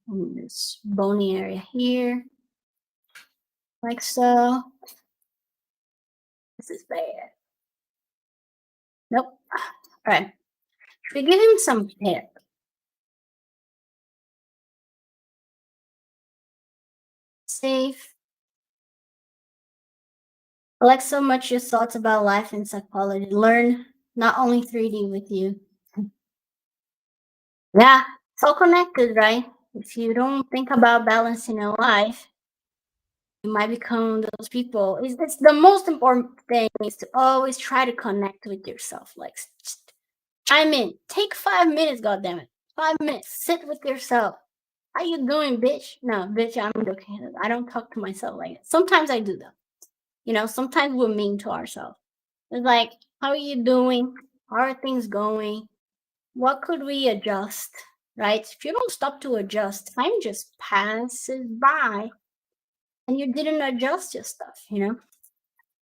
in this bony area here, like so. This is bad. Nope. All right. Should we give him some hair? Safe. Collect so much your thoughts about life and psychology. Learn not only 3D with you. Yeah, it's all connected, right? If you don't think about balancing your life, you might become those people. It's the most important thing is to always try to connect with yourself. Like, chime in. Take 5 minutes, goddammit. 5 minutes. Sit with yourself. How you doing, bitch? No, bitch, I'm okay. I don't talk to myself like that. Sometimes I do though. You know, sometimes we're mean to ourselves. It's like, how are you doing? How are things going? What could we adjust? Right? If you don't stop to adjust, time just passes by and you didn't adjust your stuff, you know?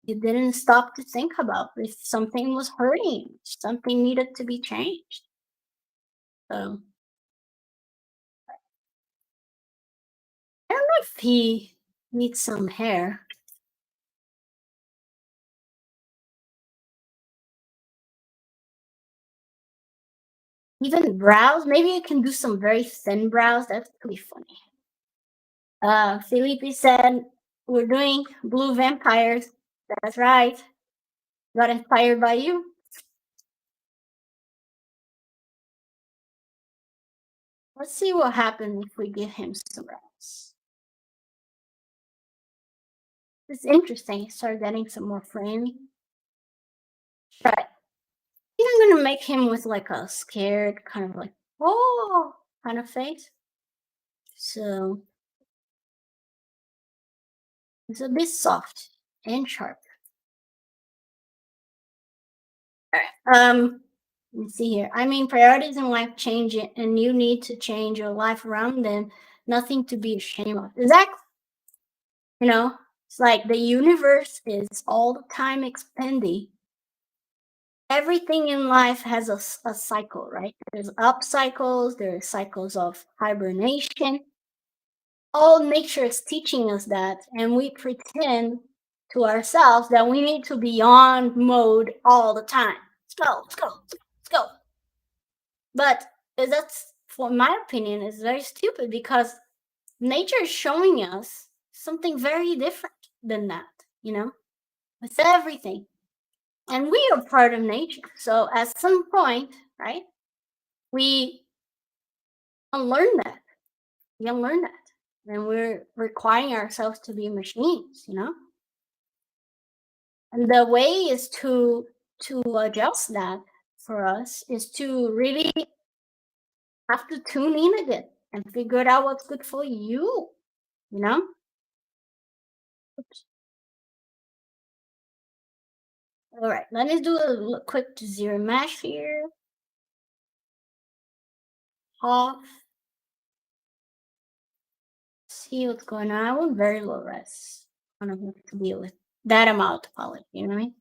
You didn't stop to think about if something was hurting, something needed to be changed. So I don't know if he needs some hair. Even brows, maybe you can do some very thin brows. That's pretty funny. Felipe said, we're doing blue vampires. That's right. Got inspired by you. Let's see what happens if we give him some brows. It's interesting. Start getting some more framing. Right. I think I'm gonna make him with like a scared kind of like, oh, kind of face. So it's a bit soft and sharp. All right. Let me see here. I mean, priorities in life change it, and you need to change your life around them. Nothing to be ashamed of. Exactly. You know, it's like the universe is all the time expanding. Everything in life has a cycle, right? There's up cycles, there's cycles of hibernation. All nature is teaching us that, and we pretend to ourselves that we need to be on mode all the time. Let's go, let's go, let's go. But that's, for my opinion, is very stupid because nature is showing us something very different than that, you know, with everything. And we are part of nature. So at some point, right, we unlearn that. We unlearn that. And we're requiring ourselves to be machines, you know? And the way is to adjust that for us is to really have to tune in again and figure out what's good for you, you know? Oops. All right, let me do a quick Zeremesher here. Off. See what's going on. I want very low res. I don't have to deal with that amount of poly, you know what I mean?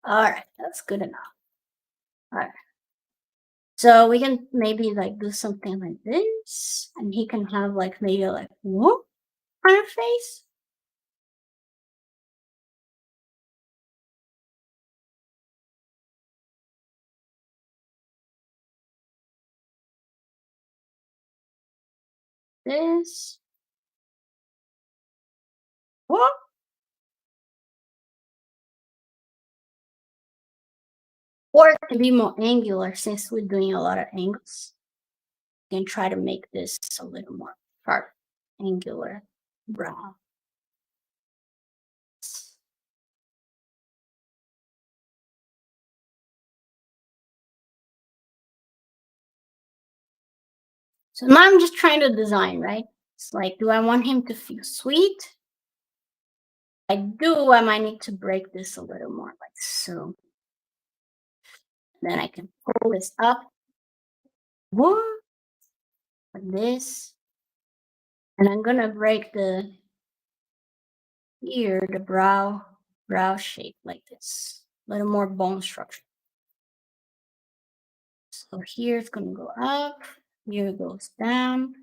All right, that's good enough. All right. So we can maybe like do something like this, and he can have like maybe like whoop kind of face. This whoop. Or it can be more angular since we're doing a lot of angles. You can try to make this a little more sharp, angular brow. So now I'm just trying to design, right? It's like, do I want him to feel sweet? I do. I might need to break this a little more, like so. Then I can pull this up. What? Like this. And I'm gonna break the here, the brow shape like this. A little more bone structure. So here it's gonna go up, here it goes down,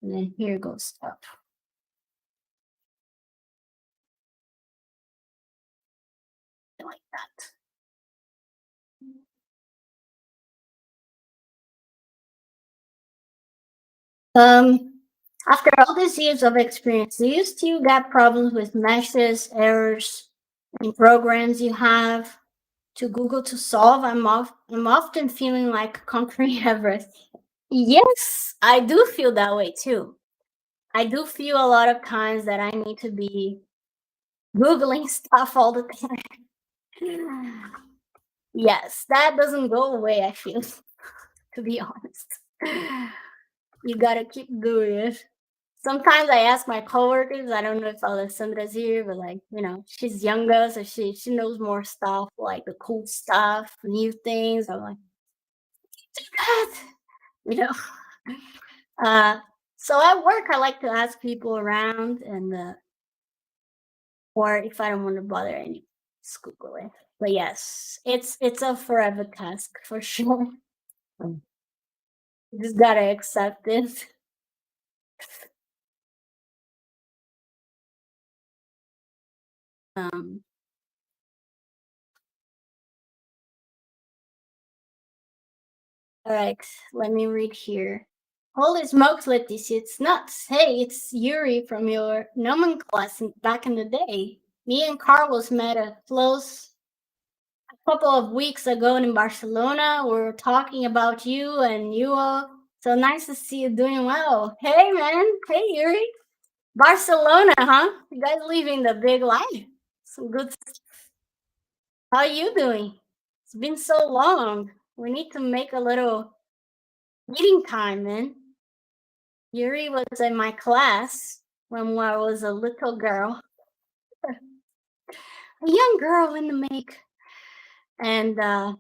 and then here it goes up. Like that. After all these years of experience, do you still got problems with meshes, errors, and programs you have to Google to solve? I'm often feeling like conquering Everest. Yes, I do feel that way too. I do feel a lot of times that I need to be Googling stuff all the time. Yes, that doesn't go away, I feel, to be honest. You gotta keep doing it. Sometimes I ask my coworkers, I don't know if Alessandra's here, but like, she's younger, so she knows more stuff, like the cool stuff, new things. I'm like, do that, you know. So at work, I like to ask people around, and or if I don't want to bother any, just Google it. But yes, it's a forever task for sure. You just gotta accept it. Um, all right, let me read here. Holy smokes, Leticia, it's nuts. Hey, it's Yuri from your Gnomon class back in the day. Me and Carlos met a couple of weeks ago in Barcelona. We were talking about you and you all. So nice to see you doing well. Hey, man. Hey, Yuri. Barcelona, huh? You guys living the big life. Some good stuff. How you doing? It's been so long. We need to make a little meeting time, man. Yuri was in my class when I was a little girl, a young girl in the make. And I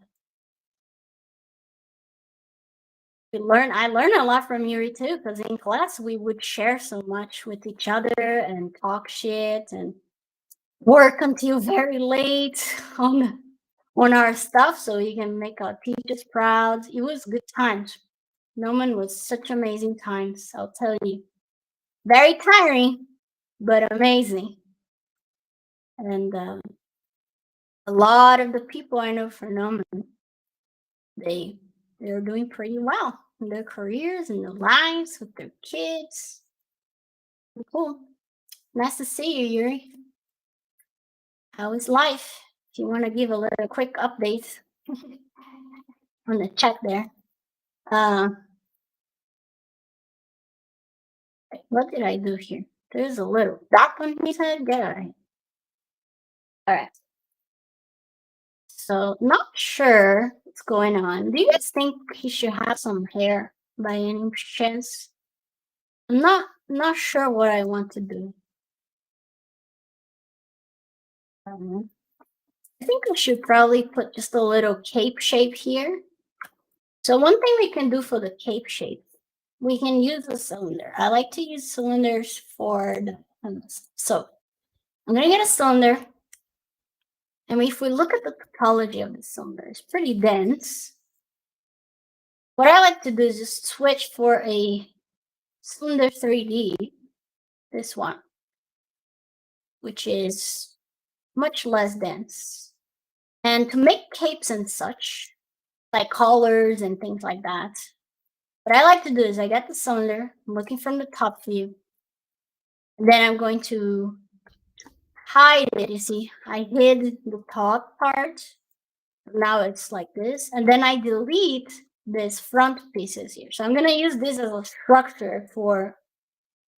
learned a lot from Yuri too, because in class we would share so much with each other and talk shit and work until very late on our stuff so we can make our teachers proud. It was good times. Gnomon was such amazing times, I'll tell you. Very tiring, but amazing. And a lot of the people I know for Gnomon, they're doing pretty well in their careers and their lives with their kids. Cool. Nice to see you, Yuri. How is life? If you want to give a little quick update on the chat there. What did I do here? There's a little dot on his head. Get out of here. All right. So not sure what's going on. Do you guys think he should have some hair by any chance? I'm not sure what I want to do. I think we should probably put just a little cape shape here. So one thing we can do for the cape shape, we can use a cylinder. I like to use cylinders for the so I'm gonna get a cylinder. And if we look at the topology of the cylinder, it's pretty dense. What I like to do is just switch for a cylinder 3D, this one, which is much less dense. And to make capes and such, like collars and things like that, what I like to do is I get the cylinder, I'm looking from the top view, and then I'm going to hide it. You see, I hid the top part. Now it's like this, and then I delete this front pieces here. So I'm gonna use this as a structure for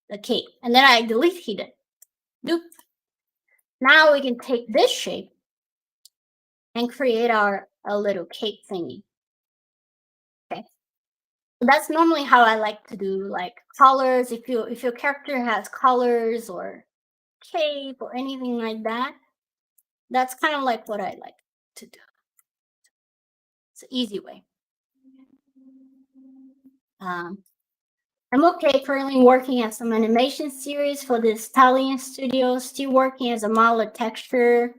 the cape, and then I delete it. Doop. Now we can take this shape and create a little cape thingy. Okay. That's normally how I like to do, like colors. If your character has colors or shape or anything like that, that's kind of like what I like to do. It's an easy way. Um, I'm okay currently working on some animation series for the Stylized Studios, still working as a modeler texture.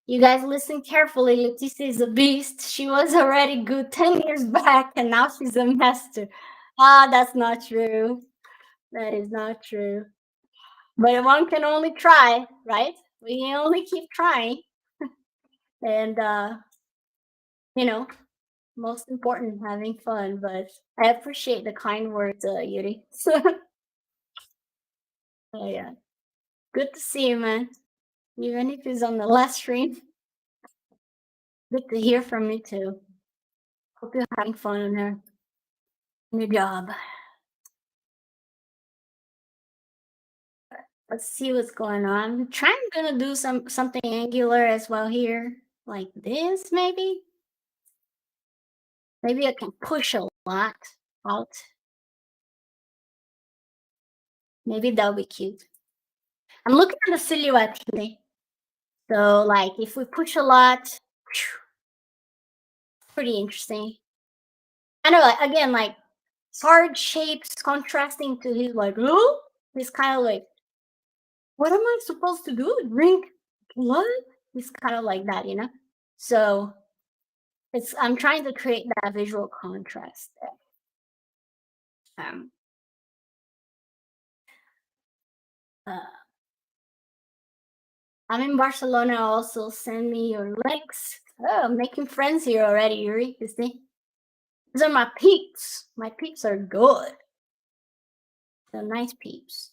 You guys listen carefully. Leticia is a beast. She was already good 10 years back and now she's a master. Ah, that's not true. That is not true. But one can only try, right? We can only keep trying. And, you know, most important, having fun. But I appreciate the kind words, Yuri. Oh, yeah. Good to see you, man. Even if it's on the last stream. Good to hear from you, too. Hope you're having fun in there. In your job. Let's see what's going on. I'm gonna do something angular as well here, like this maybe. Maybe I can push a lot out. Maybe that'll be cute. I'm looking at the silhouette here. So like if we push a lot, pretty interesting. I know, like, again, like hard shapes contrasting to his like, oh, he's kind of like, what am I supposed to do? Drink blood? He's kind of like that, you know? So I'm trying to create that visual contrast there. Uh, I'm in Barcelona also. Send me your links. Oh, I'm making friends here already, Yuri. You see? These are my peeps. My peeps are good. They're nice peeps.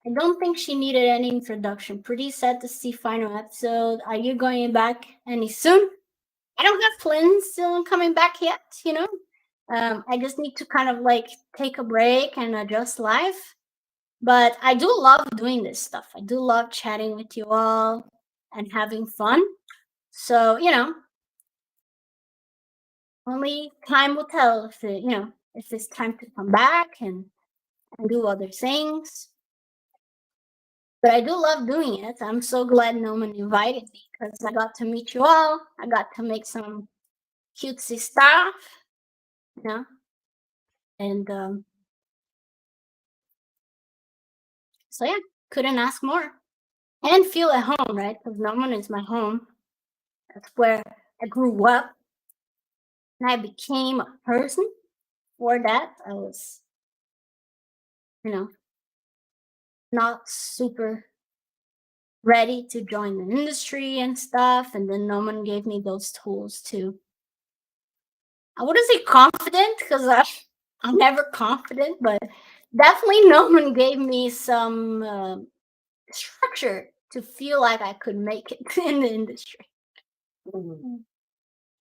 I don't think she needed any introduction. Pretty sad to see final episode. Are you going back any soon? I don't have plans on coming back yet, you know. I just need to kind of like take a break and adjust life. But I do love doing this stuff. I do love chatting with you all and having fun. So, you know, only time will tell if if it's time to come back and do other things. But I do love doing it. I'm so glad Gnomon invited me because I got to meet you all. I got to make some cutesy stuff, you know, and so yeah, couldn't ask more. And feel at home, right? Because Gnomon is my home. That's where I grew up, and I became a person. For that, I was, you know, not super ready to join the industry and stuff. And then Gnomon gave me those tools to, I wouldn't say confident because I'm never confident, but definitely Gnomon gave me some structure to feel like I could make it in the industry.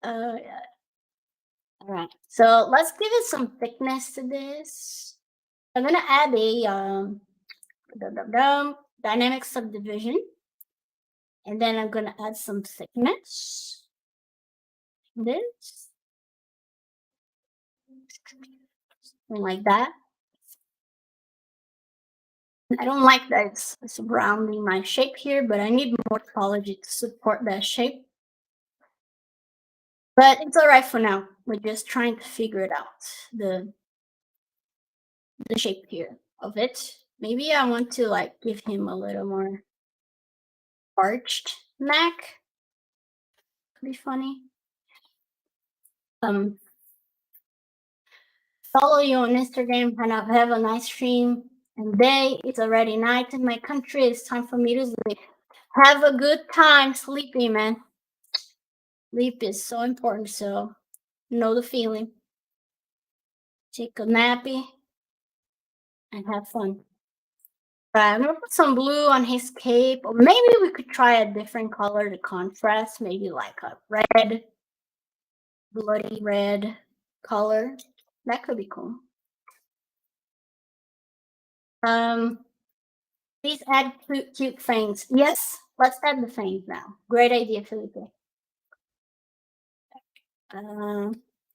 Yeah. All right. So let's give it some thickness to this. I'm gonna add a dynamic subdivision, and then I'm gonna add some thickness. This, something like that. I don't like that it's rounding my shape here, but I need more topology to support that shape. But it's all right for now. We're just trying to figure it out, the shape here of it. Maybe I want to like give him a little more arched neck. Could be funny. Follow you on Instagram and have a nice stream and day. It's already night in my country. It's time for me to sleep. Have a good time sleeping, man. Sleep is so important, so know the feeling. Take a nappy and have fun. I'm gonna put some blue on his cape, or maybe we could try a different color to contrast, maybe like a red, bloody red color. That could be cool. Please add cute fangs. Yes, let's add the fangs now. Great idea, Felipe.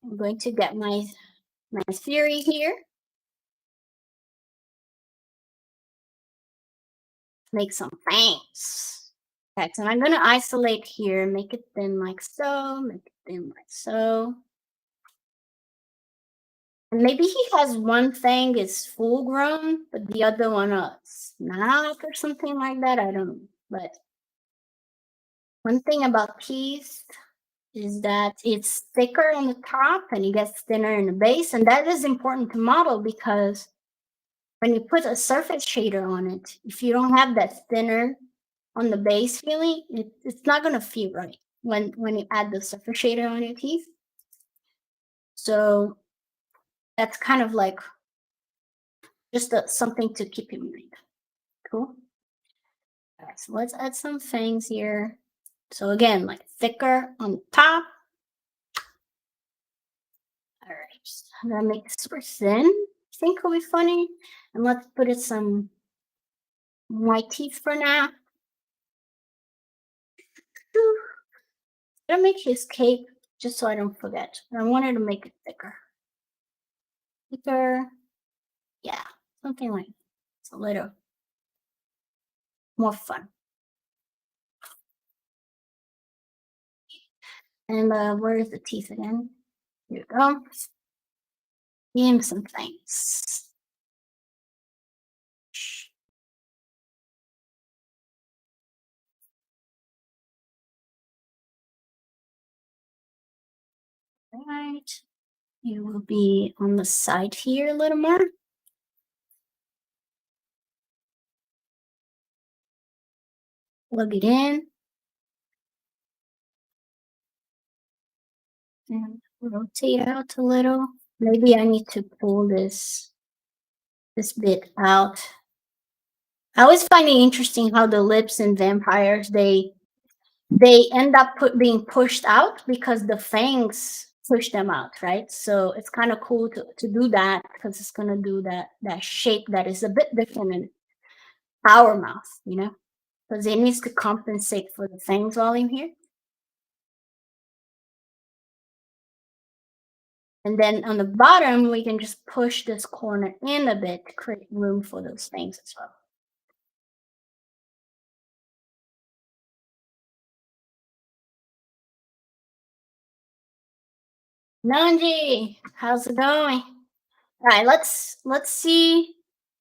I'm going to get my theory here. Make some fangs. Okay, so I'm going to isolate here, make it thin like so, make it thin like so. And maybe he has one fang is full grown, but the other one is not or something like that. I don't know. But one thing about teeth is that it's thicker on the top and it gets thinner in the base. And that is important to model because when you put a surface shader on it, if you don't have that thinner on the base feeling, it's not going to feel right when you add the surface shader on your teeth. So that's kind of like just something to keep in mind. Cool. All right, so let's add some fangs here. So again, like thicker on the top. All right, I'm gonna make it super thin. I think it'll be funny. And let's put it some white teeth for now. I'm gonna make his cape just so I don't forget. I wanted to make it thicker. Thicker. Yeah, something like it's a little more fun. And where is the teeth again? Here we go. Give him some things. All right. You will be on the side here a little more. Plug it in. And rotate out a little. Maybe I need to pull this bit out. I always find it interesting how the lips in vampires, they end up being pushed out because the fangs push them out, right? So it's kind of cool to do that because it's going to do that shape that is a bit different in our mouth, you know, because it needs to compensate for the fangs volume here. And then on the bottom, we can just push this corner in a bit to create room for those fangs as well. Nanji, how's it going? All right, let's see.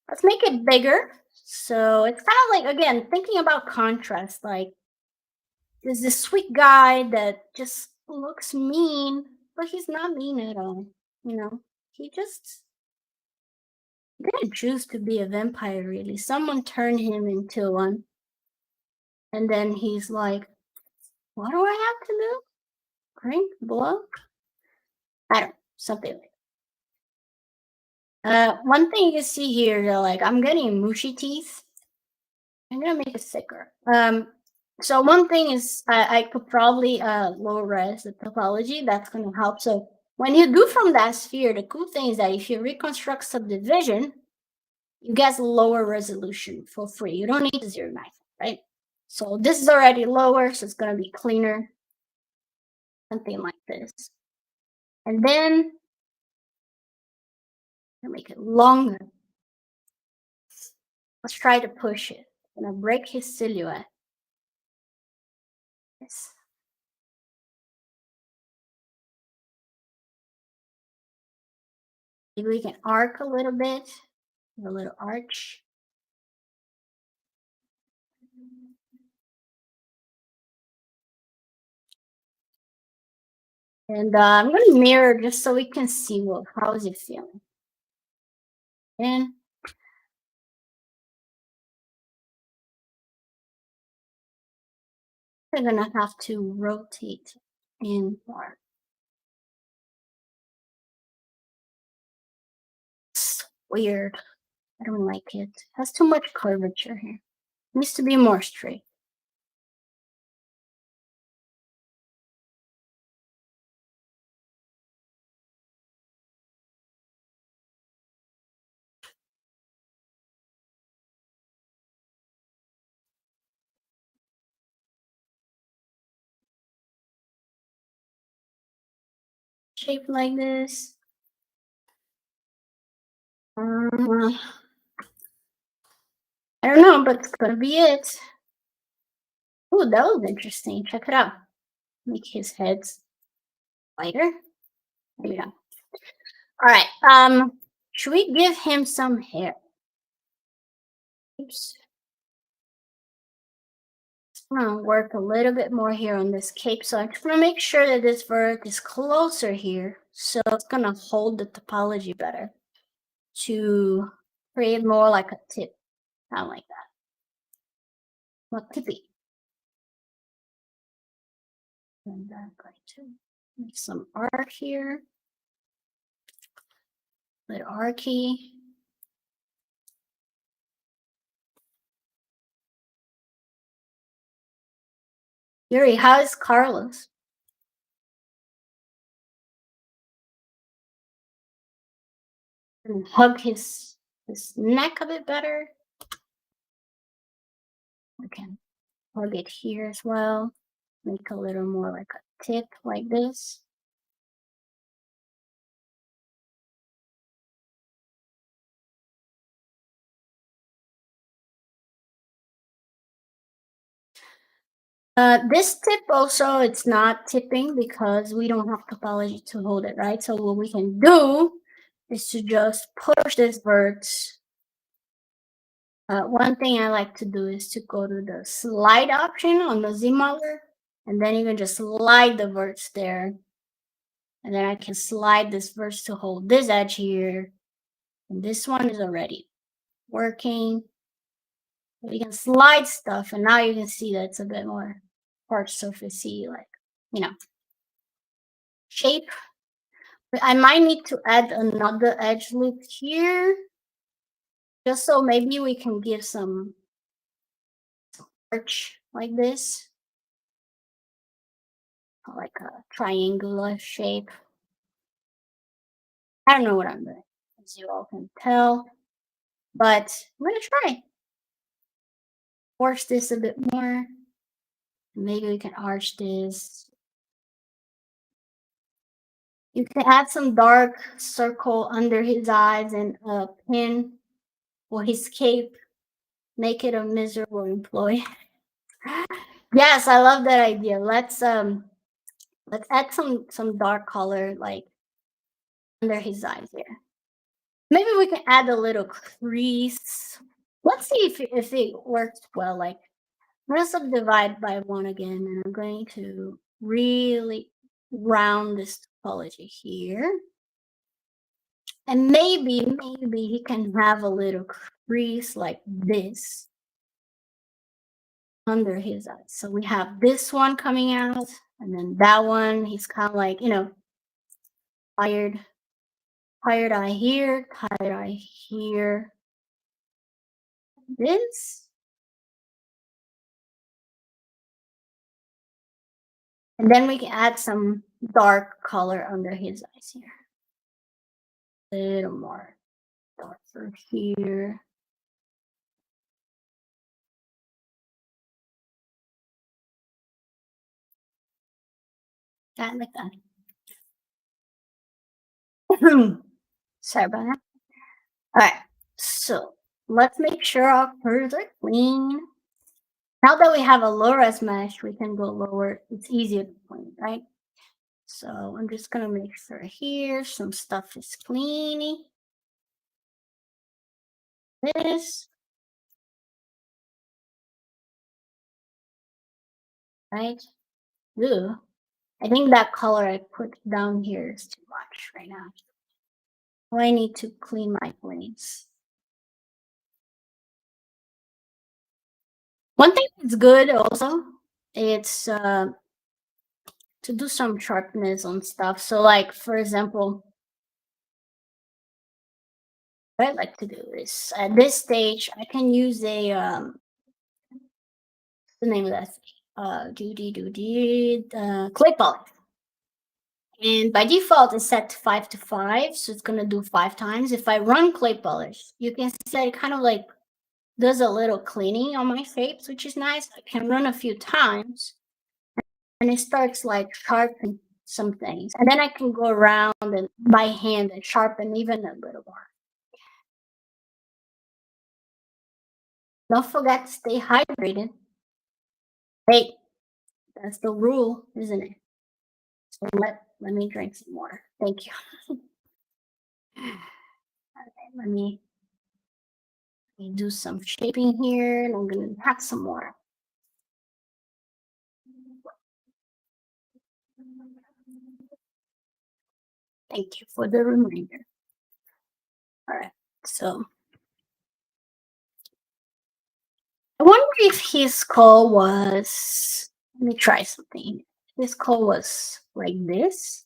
Let's make it bigger. So it's kind of like, again, thinking about contrast. Like, there's this sweet guy that just looks mean, but he's not mean at all. You know, he just didn't choose to be a vampire, really. Someone turned him into one. And then he's like, what do I have to do? Drink blood? I don't know, something like that. One thing you see here, like, I'm getting mushy teeth. I'm gonna make it thicker. So one thing is I could probably low res the topology. That's gonna help. So when you do from that sphere, the cool thing is that if you reconstruct subdivision, you get lower resolution for free. You don't need to Zeremesher, right? So this is already lower, so it's gonna be cleaner. Something like this. And then make it longer. Let's try to push it. I'm gonna break his silhouette. Yes. Maybe we can arc a little bit. A little arch. And I'm going to mirror just so we can see how is it feeling. And we're going to have to rotate in more. It's weird. I don't like it. It has too much curvature here. It needs to be more straight. shape like this. I don't know, but it's gonna be it. Oh, that was interesting. Check it out. Make his heads lighter. Maybe not. All right. Should we give him some hair? Oops. I'm gonna work a little bit more here on this cape. So I'm just gonna make sure that this vert is closer here. So it's gonna hold the topology better to create more like a tip. Kind of like that. More tippy. And I'm going to make some arc here. Little archy. Yuri, how is Carlos? And hug his neck a bit better. We can hug it here as well. Make a little more like a tip like this. This tip also, it's not tipping because we don't have topology to hold it, right? So what we can do is to just push this vert. One thing I like to do is to go to the slide option on the Z modeler, and then you can just slide the verts there. And then I can slide this vert to hold this edge here. And this one is already working. You can slide stuff, and now you can see that it's a bit more hard surfacey, like, you know, shape. But I might need to add another edge loop here, just so maybe we can give some arch like this, like a triangular shape. I don't know what I'm doing, as you all can tell, but I'm gonna try. Force this a bit more. Maybe we can arch this. You can add some dark circle under his eyes and a pin for his cape. Make it a miserable employee. Yes, I love that idea. Let's add some dark color like under his eyes here. Maybe we can add a little crease. Let's see if it works well. Like, I'm gonna subdivide by 1 again, and I'm going to really round this topology here. And maybe he can have a little crease like this under his eyes. So we have this one coming out, and then that one, he's kind of like, you know, tired eye here, tired eye here. This. And then we can add some dark color under his eyes here. A little more darker here. Like that. Sorry about that. All right, so let's make sure our curves are clean. Now that we have a low res mesh, we can go lower. It's easier to clean, right? So I'm just gonna make sure here some stuff is clean. This. Right? Ooh. I think that color I put down here is too much right now. I need to clean my planes. One thing that's good also, it's to do some sharpness on stuff. So like, for example, what I like to do is at this stage, I can use a, the name of that, clay polish. And by default, it's set to 5 to 5, so it's gonna do 5 times. If I run clay polish, you can see that it kind of like does a little cleaning on my shapes, which is nice. I can run a few times, and it starts like sharpening some things. And then I can go around and by hand and sharpen even a little more. Don't forget to stay hydrated. Hey, that's the rule, isn't it? So let me drink some water. Thank you. Okay, let me do some shaping here, and I'm gonna have some more. Thank you for the reminder. All right, so I wonder if his skull was. Let me try something. His skull was like this.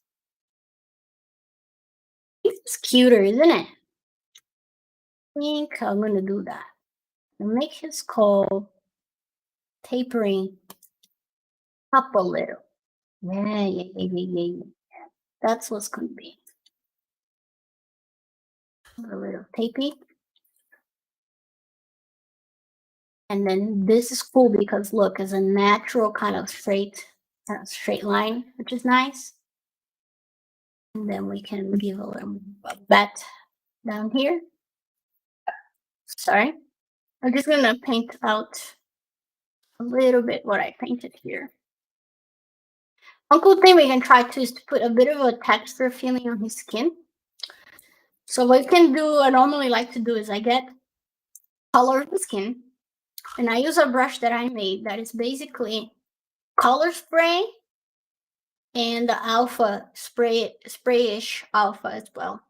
It's cuter, isn't it? I think I'm gonna do that. And make his skull tapering up a little. Yeah. That's what's gonna be. A little tapy. And then this is cool because look, it's a natural kind of straight line, which is nice. And then we can give a little bat down here. Sorry. I'm just gonna paint out a little bit what I painted here. One cool thing we can try to is to put a bit of a texture feeling on his skin. So what you can do, I normally like to do is I get color the skin, and I use a brush that I made that is basically color spray and the alpha sprayish alpha as well.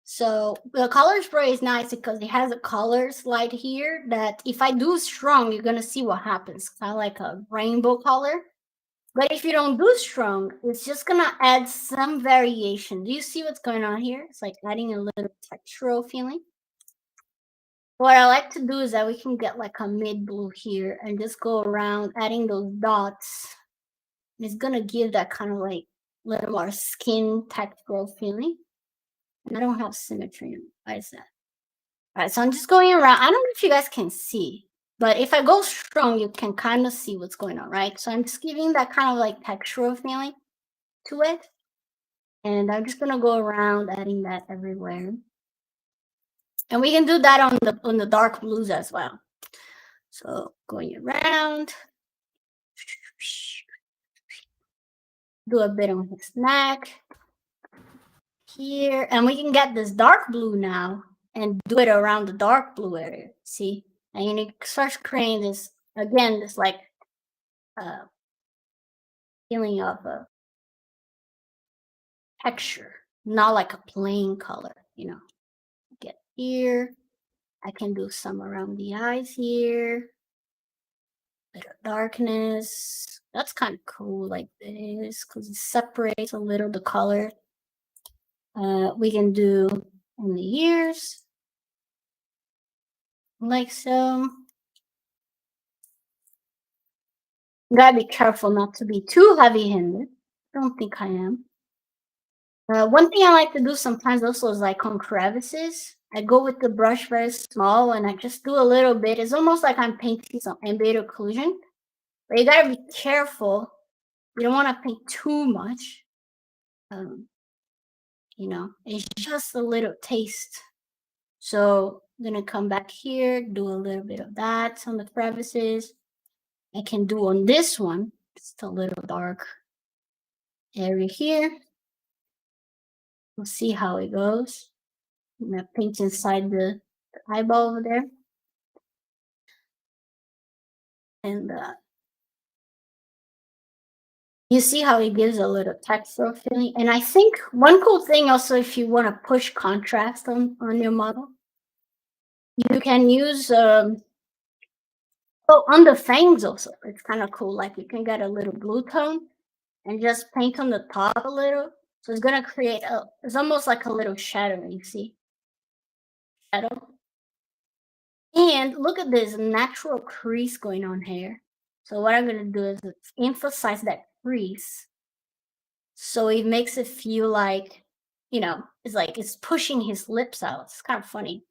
So the color spray is nice because it has a color slide here that if I do strong, you're gonna see what happens. Kind of like a rainbow color. But if you don't do strong, it's just gonna add some variation. Do you see what's going on here? It's like adding a little textural feeling. What I like to do is that we can get like a mid blue here and just go around adding those dots. It's gonna give that kind of like little more skin textural feeling. And I don't have symmetry. Why is that? All right, so I'm just going around. I don't know if you guys can see, but if I go strong, you can kind of see what's going on, right? So I'm just giving that kind of like textural feeling to it. And I'm just gonna go around adding that everywhere. And we can do that on the dark blues as well. So going around, do a bit on his neck here, and we can get this dark blue now and do it around the dark blue area. See, and you start creating this again, this like feeling of a texture, not like a plain color. You know, get here. I can do some around the eyes here. Bit of darkness. That's kind of cool, like this, because it separates a little the color. We can do in the ears, like so. Gotta be careful not to be too heavy-handed. I don't think I am. One thing I like to do sometimes also is like on crevices. I go with the brush very small and I just do a little bit. It's almost like I'm painting some ambient occlusion. But you gotta be careful. You don't want to paint too much. You know, it's just a little taste. So I'm gonna come back here, do a little bit of that on the crevices. I can do on this one, just a little dark area here. We'll see how it goes. I'm gonna paint inside the eyeball over there. And you see how it gives a little textural feeling. And I think one cool thing also, if you want to push contrast on your model, you can use on the fangs also. It's kind of cool. Like you can get a little blue tone and just paint on the top a little. So it's gonna create it's almost like a little shadow, you see? Shadow. And look at this natural crease going on here. So what I'm gonna do is emphasize that crease. So it makes it feel like, you know, it's like it's pushing his lips out. It's kind of funny.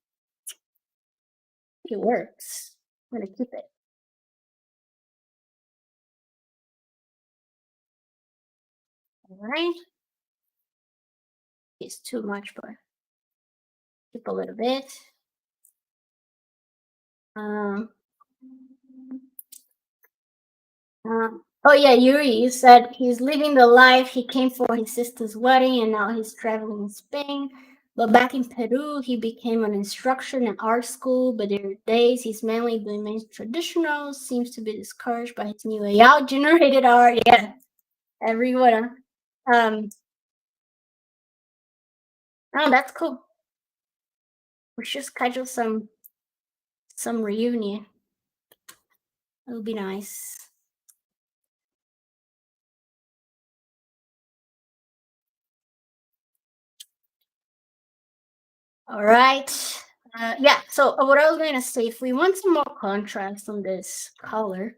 It works. I'm gonna keep it. All right. It's too much, but keep a little bit. Um, oh yeah, Yuri, you said he's living the life. He came for his sister's wedding and now he's traveling in Spain. But back in Peru, he became an instructor in art school. But there are days he's mainly doing traditional, seems to be discouraged by his new AI generated art. Yeah, everyone. Oh, that's cool. We should schedule some reunion. It would be nice. All right. Yeah, so what I was going to say, if we want some more contrast on this color,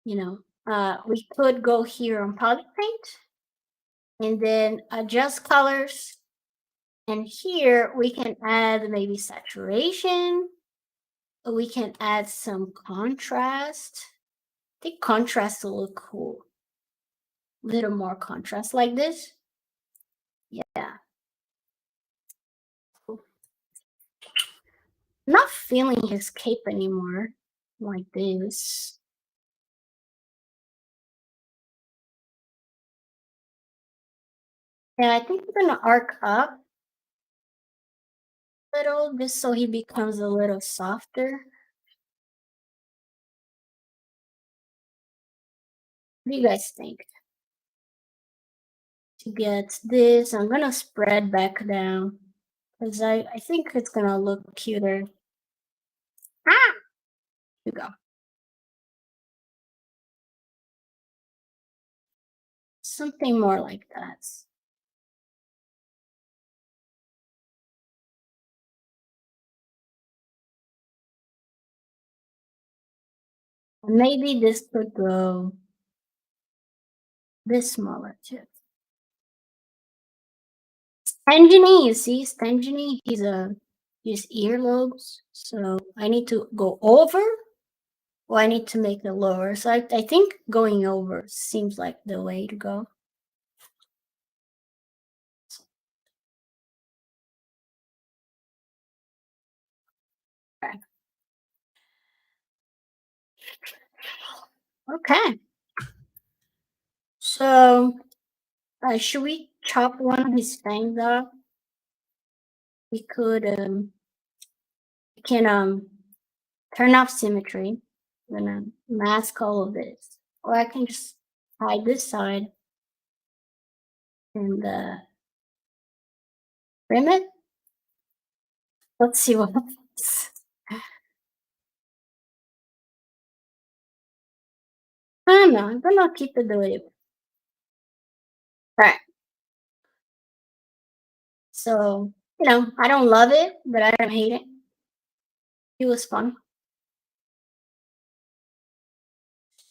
we could go here on poly paint and then adjust colors. And here we can add maybe saturation. We can add some contrast. I think contrast will look cool. A little more contrast like this. Yeah. Not feeling his cape anymore like this. Yeah, I think we're gonna arc up a little just so he becomes a little softer. What do you guys think? To get this, I'm gonna spread back down because I think it's gonna look cuter. Ah! Here we go. Something more like that. Maybe this could go this smaller too. Stanginy, you see, Stanginy, he's his earlobes. So I need to go over or I need to make it lower. So I think going over seems like the way to go. Okay. So should we chop one of his fangs off? We could we can turn off symmetry. I'm gonna mask all of this. Or I can just hide this side and trim it. Let's see what happens. I don't know. I'm gonna keep it the way it is. All right. So, I don't love it, but I don't hate it. It was fun.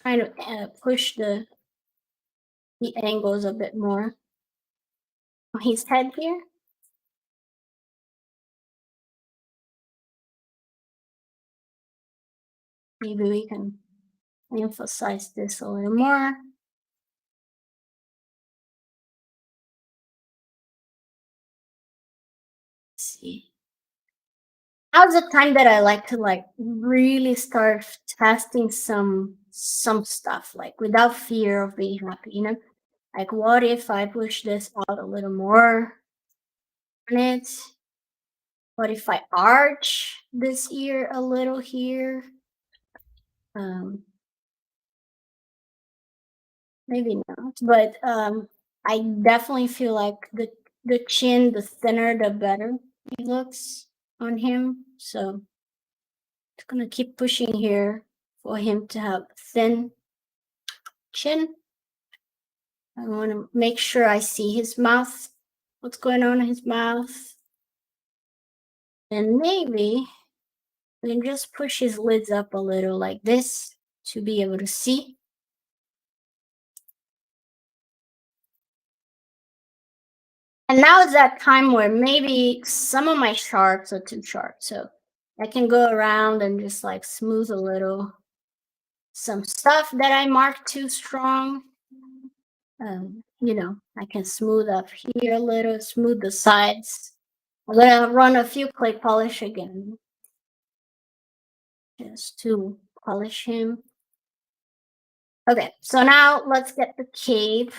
Trying to push the angles a bit more on his head here. Maybe we can emphasize this a little more. Let's see. Now's the time that I like to really start testing some stuff without fear of being happy, Like what if I push this out a little more on it? What if I arch this ear a little here? Maybe not, but I definitely feel like the chin, the thinner, the better it looks on him. So it's gonna keep pushing here for him to have thin chin. I want to make sure I see his mouth. What's going on in his mouth? And maybe we can just push his lids up a little like this to be able to see. And now is that time where maybe some of my sharps are too sharp. So I can go around and just smooth a little some stuff that I marked too strong. You know, I can smooth up here a little, smooth the sides. I'm gonna run a few clay polish again, just to polish him. Okay, so now let's get the cape.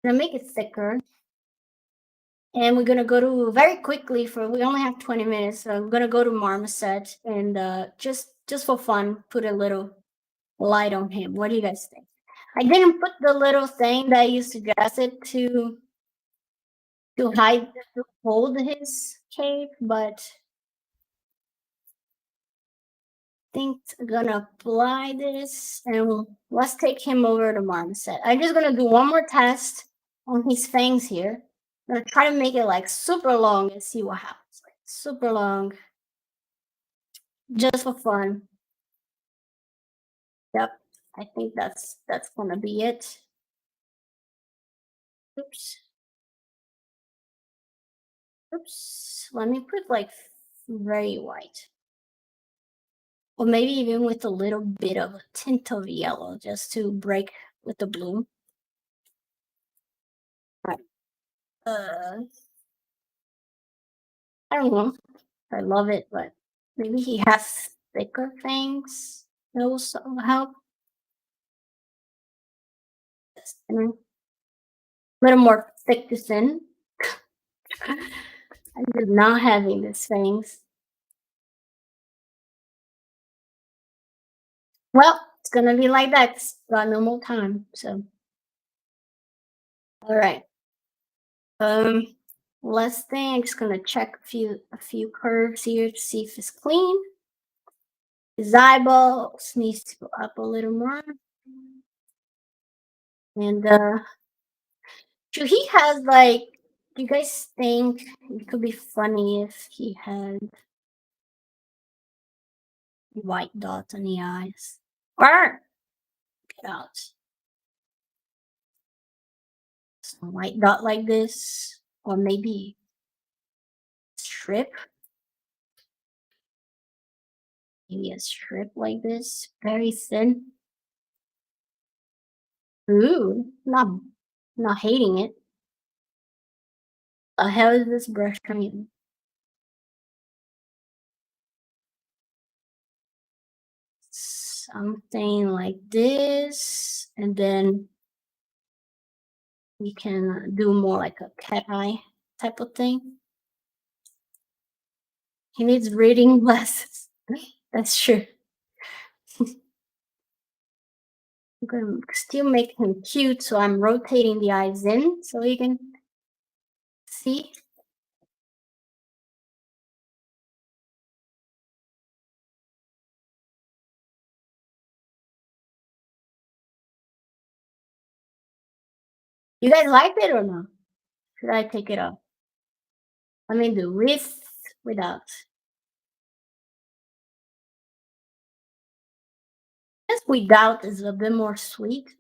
I'm gonna make it thicker. And we're gonna go to very quickly for we only have 20 minutes. So I'm gonna go to Marmoset and just for fun, put a little light on him. What do you guys think? I didn't put the little thing that you suggested to hide to hold his cape, but I think I'm gonna apply this and let's take him over to Marmoset. I'm just gonna do one more test on his fangs here. I'm gonna try to make it like super long and see what happens. Like super long, just for fun. Yep, I think that's gonna be it. Oops. Oops. Let me put like very white. Or maybe even with a little bit of a tint of yellow just to break with the blue. Right. I don't know. I love it, but maybe he has thicker things. That will help. Just a little more thick to thin. I'm just not having these things. Well, it's gonna be like that. It's got no more time. So, all right. Um, last thing, I'm just gonna check a few curves here to see if it's clean. His eyeballs needs to go up a little more. And so he has like, do you guys think it could be funny if he had white dots on the eyes? Or get out. Some white dot like this. Or maybe strip. Maybe a strip like this. Very thin. Ooh, not hating it. The hell is this brush coming? Something like this, and then we can do more like a cat eye type of thing. He needs reading glasses. That's true. I'm gonna still make him cute, so I'm rotating the eyes in so you can see. You guys like it or not? Should I take it off? I mean, do with, without. Just without is a bit more sweet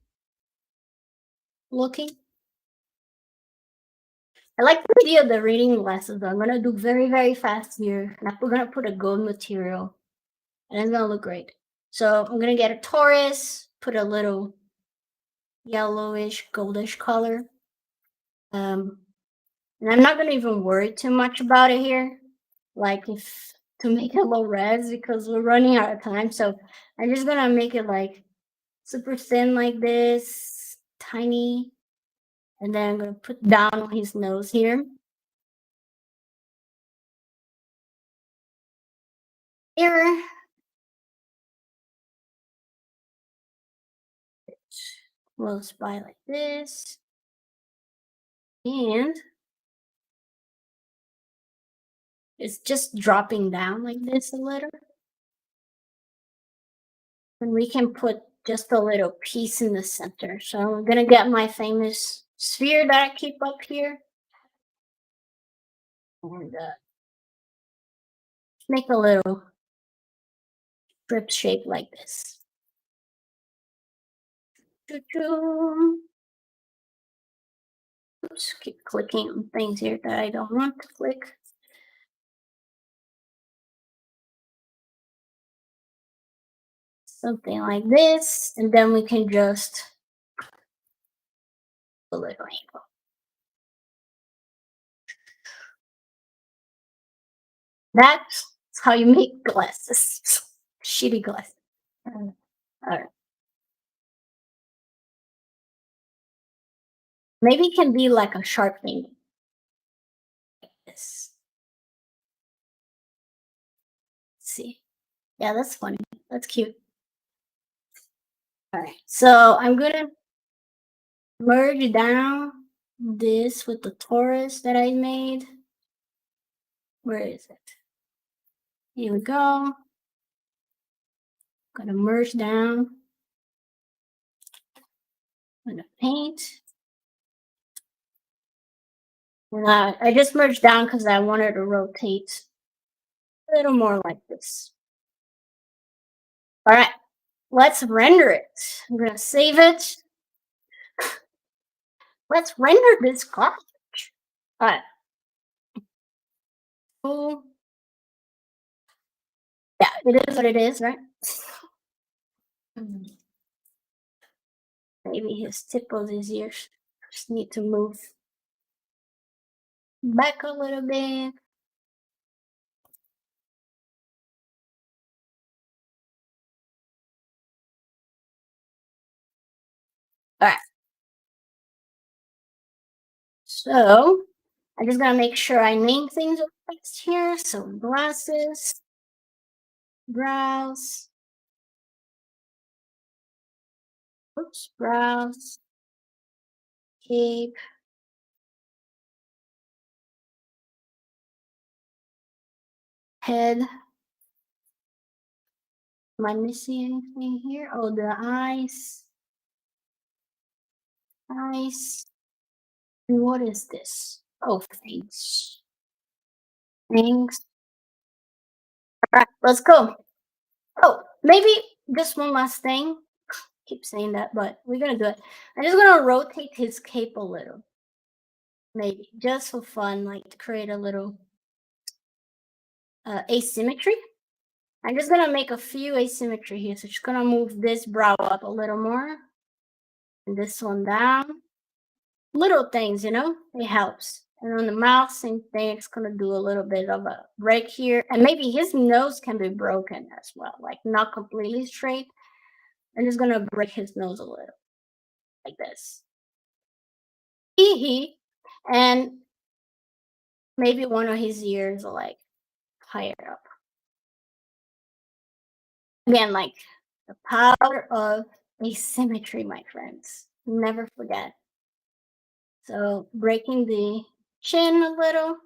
looking. I like the idea of the reading glasses. I'm gonna do very, very fast here. And we're gonna put a gold material, and it's gonna look great. So I'm gonna get a Taurus, put a little yellowish, goldish color. And I'm not gonna even worry too much about it here, like if to make it low res because we're running out of time. So I'm just gonna make it like super thin like this, tiny, and then I'm gonna put down on his nose here. Here. Close by like this. And it's just dropping down like this a little. And we can put just a little piece in the center. So I'm gonna get my famous sphere that I keep up here. And make a little strip shape like this. Choo-choo. Oops, keep clicking on things here that I don't want to click. Something like this, and then we can just a little angle. That's how you make glasses. Shitty glasses. All right. Maybe it can be like a sharp thing. Yes. Let's see. Yeah, that's funny. That's cute. All right. So I'm gonna merge down this with the torus that I made. Where is it? Here we go. Gonna merge down. I'm gonna paint. And I just merged down because I wanted to rotate a little more like this. All right, let's render it. I'm gonna save it. Let's render this garbage. All right. Cool. Yeah, it is what it is, right? Maybe his tip of his ears just need to move back a little bit. All right. So I just gotta make sure I name things here. So glasses, brows, oops, brows, cape, head. Am I missing anything here? Oh, the eyes. Eyes. And what is this? Oh, fangs. Fangs. All right, let's go. Oh, maybe just one last thing. Keep saying that, but we're gonna do it. I'm just gonna rotate his cape a little. Maybe just for fun, like to create a little asymmetry. I'm just gonna make a few asymmetry here. So just gonna move this brow up a little more. And this one down. Little things, it helps. And on the mouth, same thing. It's gonna do a little bit of a break here. And maybe his nose can be broken as well, like not completely straight. I'm just gonna break his nose a little, like this. Hee hee. And maybe one of his ears are like higher up. Again, like the power of asymmetry, my friends. Never forget. So breaking the chin a little.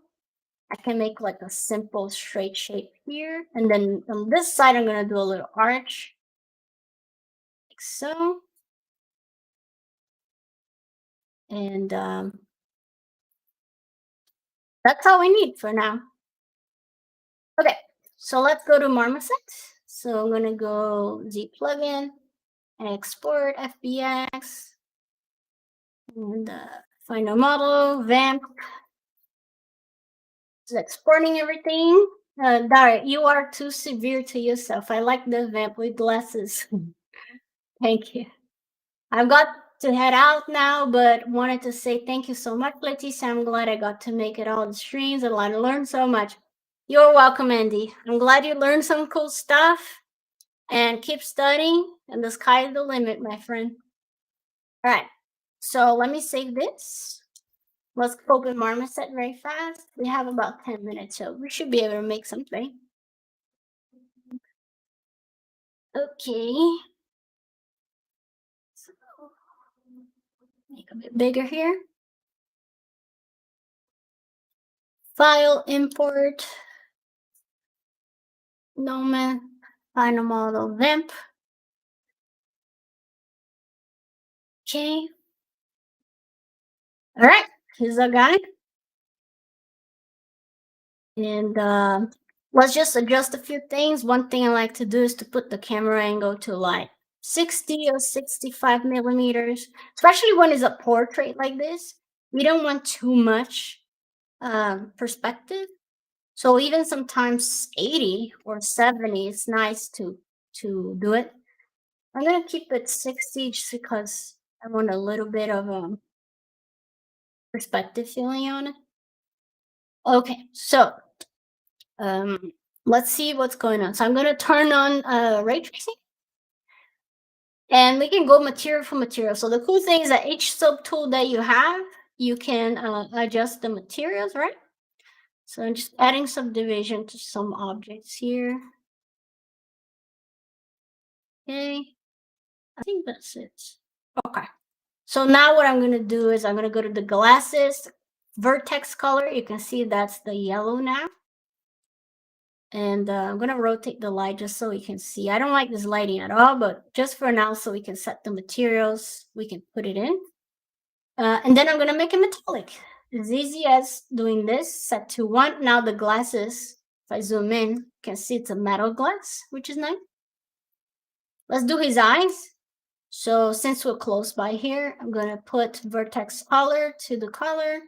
I can make like a simple straight shape here. And then on this side, I'm going to do a little arch. Like so. And that's all we need for now. Okay, so let's go to Marmoset. So I'm going to go Z plugin, export FBX, and find a model, vamp. It's exporting everything. Dara, you are too severe to yourself. I like the vamp with glasses. Thank you. I've got to head out now, but wanted to say thank you so much, Leticia. I'm glad I got to make it all the streams and I learned so much. You're welcome, Andy. I'm glad you learned some cool stuff and keep studying, and the sky is the limit, my friend. All right, so let me save this. Let's open Marmoset very fast. We have about 10 minutes, so we should be able to make something. Okay. So make a bit bigger here. File, import, Gnomon, final model, vamp. Okay. All right, here's our guy. And let's just adjust a few things. One thing I like to do is to put the camera angle to like 60 or 65 millimeters, especially when it's a portrait like this. We don't want too much perspective. So even sometimes 80 or 70 is nice to do it. I'm gonna keep it 60 just because I want a little bit of perspective feeling on it. Okay, so let's see what's going on. So I'm gonna turn on ray tracing, and we can go material for material. So the cool thing is that each subtool that you have, you can adjust the materials, right? So I'm just adding subdivision to some objects here. Okay, I think that's it. Okay, so now what I'm gonna do is I'm gonna go to the glasses, vertex color. You can see that's the yellow now. And I'm gonna rotate the light just so we can see. I don't like this lighting at all, but just for now, so we can set the materials, we can put it in. And then I'm gonna make it metallic. As easy as doing this, set to 1. Now the glasses, if I zoom in, you can see it's a metal glass, which is nice. Let's do his eyes. So since we're close by here, I'm gonna put vertex color to the color.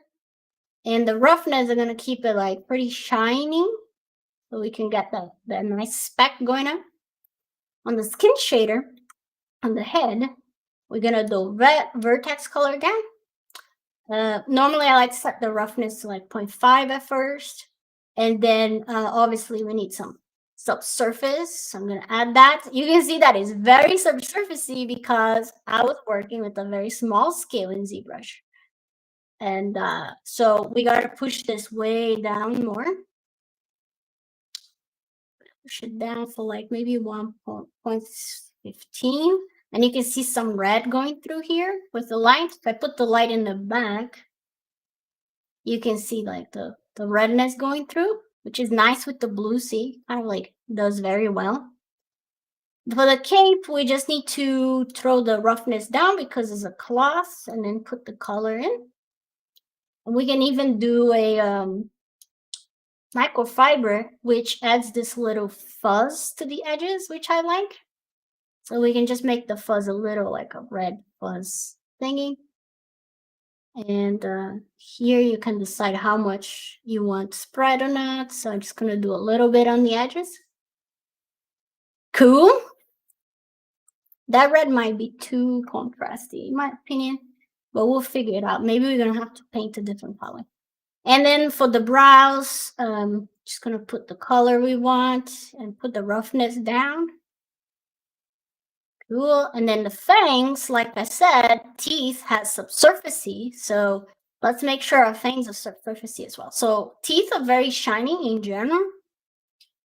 And the roughness, I'm gonna keep it like pretty shiny, so we can get that nice speck going on the skin shader. On the head, we're gonna do vertex color again. Normally I like to set the roughness to like 0.5 at first, and then obviously we need some subsurface. So I'm gonna add that. You can see that it's very subsurfacey because I was working with a very small scale in ZBrush. And so we gotta push this way down more. Push it down for like maybe 1.15. And you can see some red going through here with the light. If I put the light in the back, you can see like the redness going through, which is nice with the blue. See, kind of like does very well. For the cape, we just need to throw the roughness down because it's a cloth, and then put the color in. And we can even do a microfiber, which adds this little fuzz to the edges, which I like. So we can just make the fuzz a little like a red fuzz thingy. And here you can decide how much you want spread or not. So I'm just gonna do a little bit on the edges. Cool. That red might be too contrasty, in my opinion, but we'll figure it out. Maybe we're gonna have to paint a different color. And then for the brows, just gonna put the color we want and put the roughness down. Cool. And then the fangs, like I said, teeth has subsurfacey. So let's make sure our fangs are subsurfacey as well. So teeth are very shiny in general.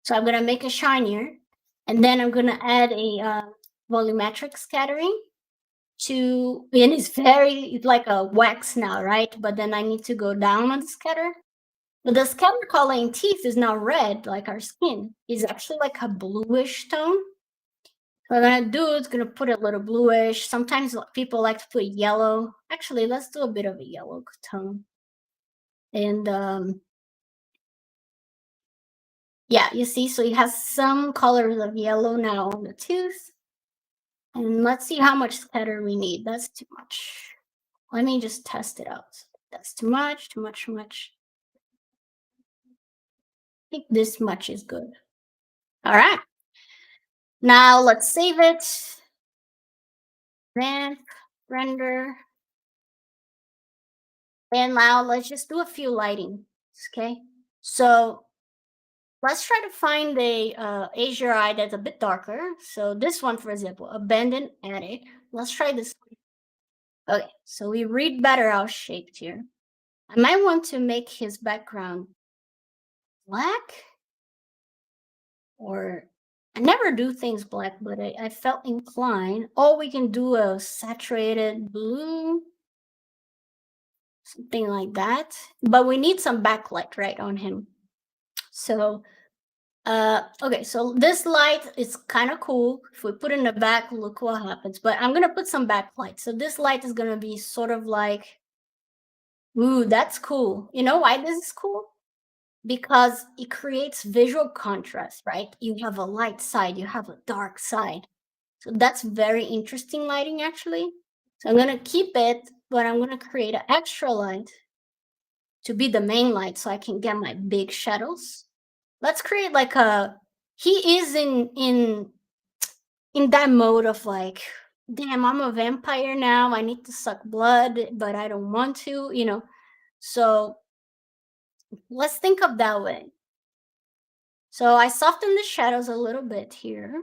So I'm gonna make it shinier. And then I'm gonna add a volumetric scattering to, and it's like a wax now, right? But then I need to go down on the scatter. But the scatter color in teeth is not red like our skin. It's actually like a bluish tone. What I'm gonna do is gonna put a little bluish. Sometimes people like to put yellow. Actually, let's do a bit of a yellow tone. And yeah, you see, so it has some colors of yellow now on the tooth. And let's see how much scatter we need. That's too much. Let me just test it out. That's too much, too much, too much. I think this much is good. All right. Now let's save it. Then render. And now let's just do a few lighting. Okay. So let's try to find a azure eye that's a bit darker. So this one, for example, abandoned attic. Let's try this one. Okay, so we read better our shaped here. I might want to make his background black, or I never do things black, but I felt inclined. Or we can do a saturated blue, something like that. But we need some backlight right on him. So okay, so this light is kind of cool. If we put it in the back, look what happens. But I'm gonna put some backlight. So this light is gonna be sort of like, ooh, that's cool. You know why this is cool? Because it creates visual contrast, right? You have a light side, you have a dark side. So that's very interesting lighting, actually. So I'm gonna keep it, but I'm gonna create an extra light to be the main light so I can get my big shadows. Let's create like he is in that mode of like, damn, I'm a vampire now, I need to suck blood, but I don't want to, you know. So let's think of that way. So I soften the shadows a little bit here.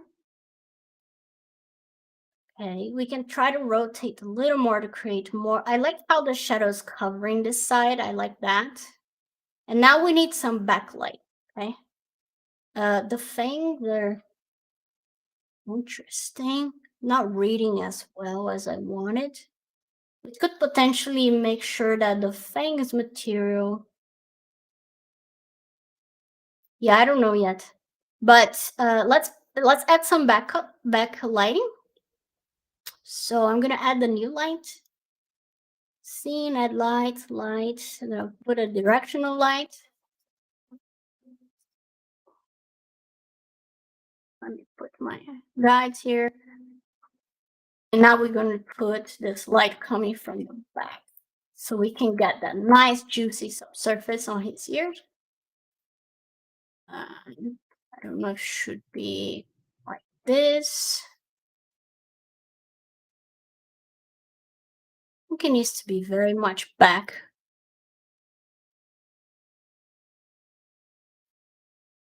Okay, we can try to rotate a little more to create more. I like how the shadow's covering this side. I like that. And now we need some backlight. Okay. The fangs are interesting. Not reading as well as I wanted. We could potentially make sure that the fangs material. Yeah, I don't know yet. But let's add some backlighting. So I'm gonna add the new light. Scene, add light, and I'll put a directional light. Let me put my guides here. And now we're going to put this light coming from the back. So we can get that nice juicy subsurface on his ears. I don't know if it should be like this. I think it needs to be very much back.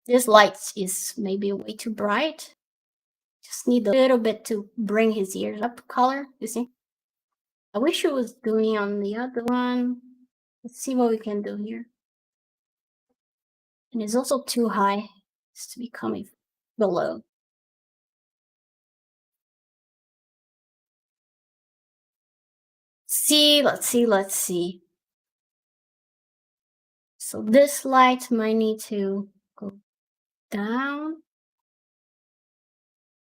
This light is maybe way too bright. Just need a little bit to bring his ears up color, you see? I wish it was doing on the other one. Let's see what we can do here. And it's also too high. It's to be coming below. Let's see. So this light might need to go down.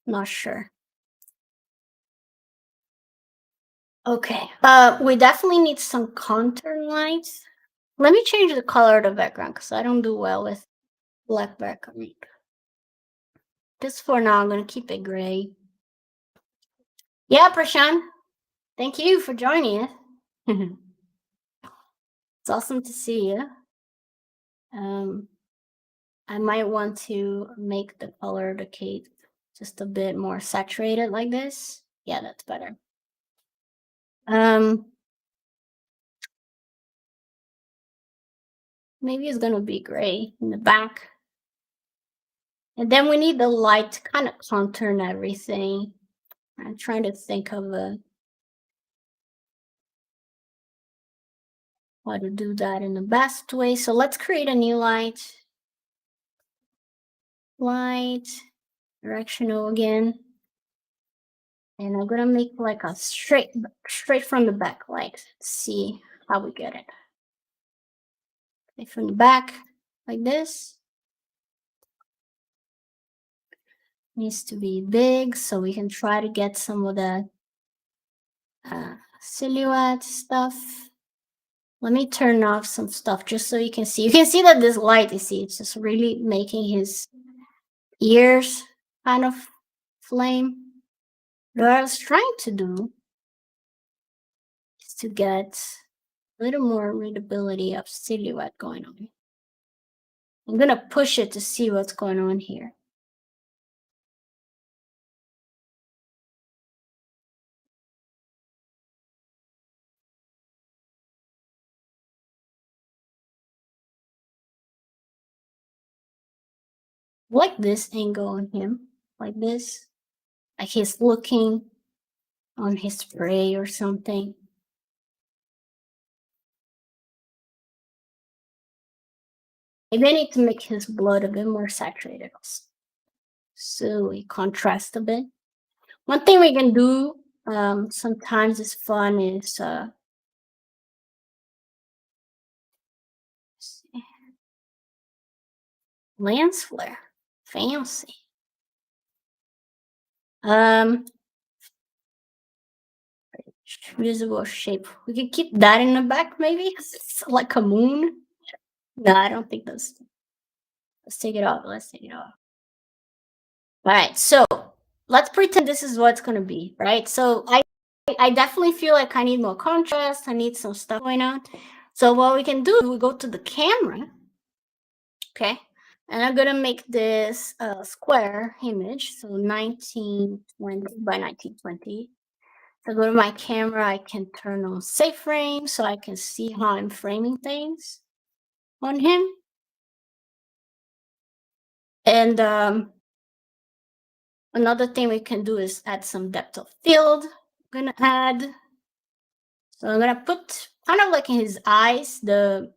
Not sure. Okay. We definitely need some contour lights. Let me change the color of the background because I don't do well with black background. Just for now, I'm gonna keep it gray. Yeah, Prashant. Thank you for joining us. It's awesome to see you. I might want to make the color of the cape just a bit more saturated like this. Yeah, that's better. Maybe it's gonna be gray in the back. And then we need the light to kind of contour everything. I'm trying to think of how to do that in the best way. So let's create a new light. Light, directional again. And I'm gonna make like a straight from the back light. Let's see how we get it. Okay, from the back, like this. Needs to be big so we can try to get some of the silhouette stuff. Let me turn off some stuff just so you can see. You can see that this light, you see, it's just really making his ears kind of flame. What I was trying to do is to get a little more readability of silhouette going on. I'm gonna push it to see what's going on here. Like this angle on him, like this. Like he's looking on his prey or something. Maybe I need to make his blood a bit more saturated also. So we contrast a bit. One thing we can do sometimes is fun is lens flare. Fancy. Visible shape. We could keep that in the back maybe. It's like a moon. No, I don't think that's. Let's take it off. All right, so let's pretend this is what's gonna be, right? So I definitely feel like I need more contrast. I need some stuff going on. So what we can do, we go to the camera, okay? And I'm gonna make this a square image, so 1920 by 1920. I go to my camera, I can turn on safe frame so I can see how I'm framing things on him. And another thing we can do is add some depth of field. I'm gonna add, so I'm gonna put kind of like in his eyes, the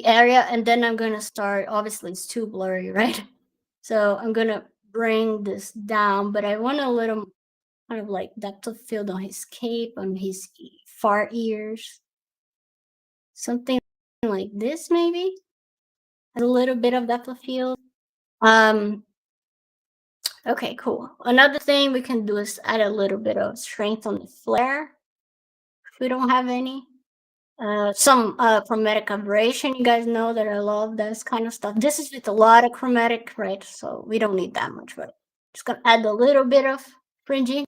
area, and then I'm gonna start, obviously it's too blurry, right? So I'm gonna bring this down, but I want a little kind of like depth of field on his cape, on his far ears. Something like this, maybe. A little bit of depth of field. Okay, cool. Another thing we can do is add a little bit of strength on the flare if we don't have any. Some chromatic aberration. You guys know that I love this kind of stuff. This is with a lot of chromatic, right? So we don't need that much, right? Just gonna add a little bit of fringing.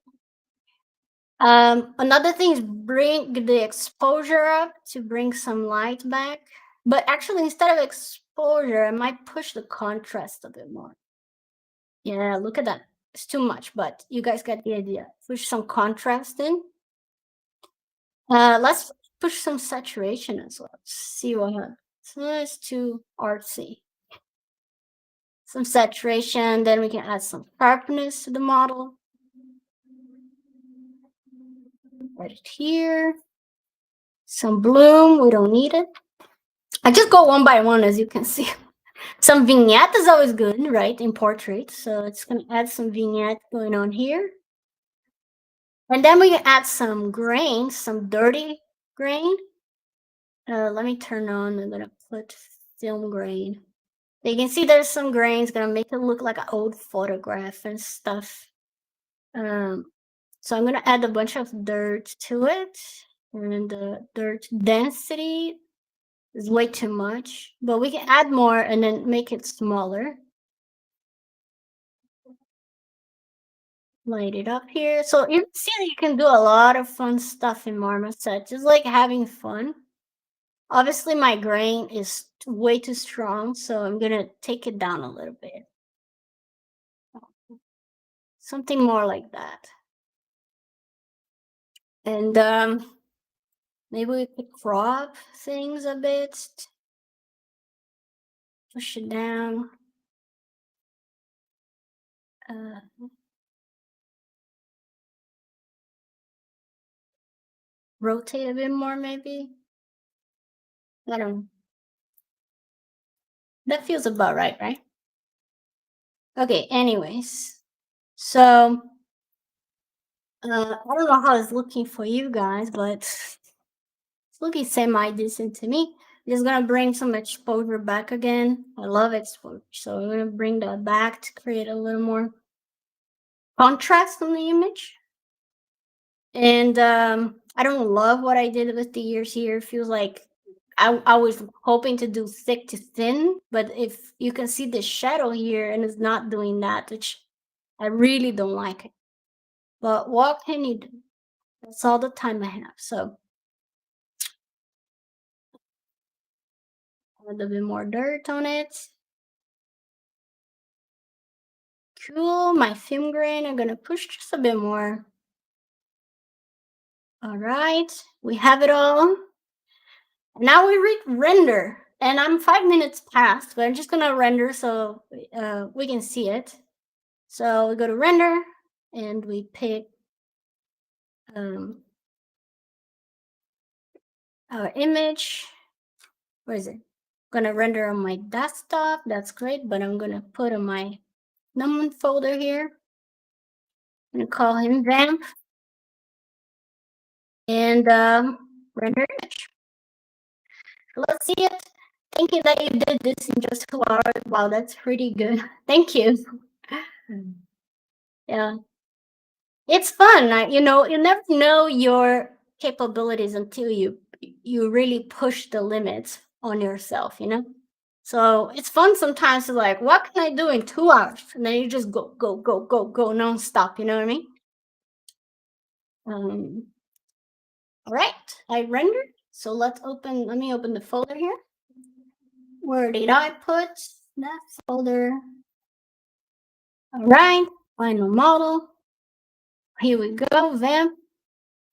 Another thing is bring the exposure up to bring some light back. But actually, instead of exposure, I might push the contrast a bit more. Yeah, look at that. It's too much, but you guys get the idea. Push some contrast in. Let's push some saturation as well. See what happens. So it's too artsy. Some saturation, then we can add some sharpness to the model. Right here. Some bloom, we don't need it. I just go one by one, as you can see. Some vignette is always good, right, in portraits. So it's gonna add some vignette going on here. And then we can add some grain, some dirty grain. Let me turn on, I'm gonna put film grain. You can see there's some grains, gonna make it look like an old photograph and stuff. So I'm gonna add a bunch of dirt to it, and the dirt density is way too much, but we can add more and then make it smaller. Light it up here. So you can see that you can do a lot of fun stuff in Marmoset, just like having fun. Obviously, my grain is way too strong, so I'm gonna take it down a little bit. Something more like that. And maybe we could crop things a bit. Push it down. Rotate a bit more, maybe. I don't know. That feels about right, right? Okay, anyways. So I don't know how it's looking for you guys, but it's looking semi-decent to me. I'm just gonna bring some exposure back again. I love exposure, so I'm gonna bring that back to create a little more contrast on the image. And I don't love what I did with the ears here. It feels like I was hoping to do thick to thin, but if you can see the shadow here and it's not doing that, which I really don't like it. But what can you do? That's all the time I have. So a little bit more dirt on it. Cool. My film grain, I'm gonna push just a bit more. All right, we have it all. Now we read render, and I'm 5 minutes past, but I'm just gonna render so we can see it. So we go to render, and we pick our image. Where is it? I'm gonna render on my desktop. That's great, but I'm gonna put on my Gnomon folder here. I'm gonna call him Vamp, and render image. Let's see it. Thank you that you did this in just 2 hours. Wow, that's pretty good. Thank you. Yeah, it's fun. You know, you never know your capabilities until you really push the limits on yourself. You know, so it's fun sometimes to like, what can I do in 2 hours? And then you just go, go, go, go, go nonstop. You know what I mean? All right, I rendered. So let me open the folder here. Where did I put that folder? All right, final model. Here we go, vamp.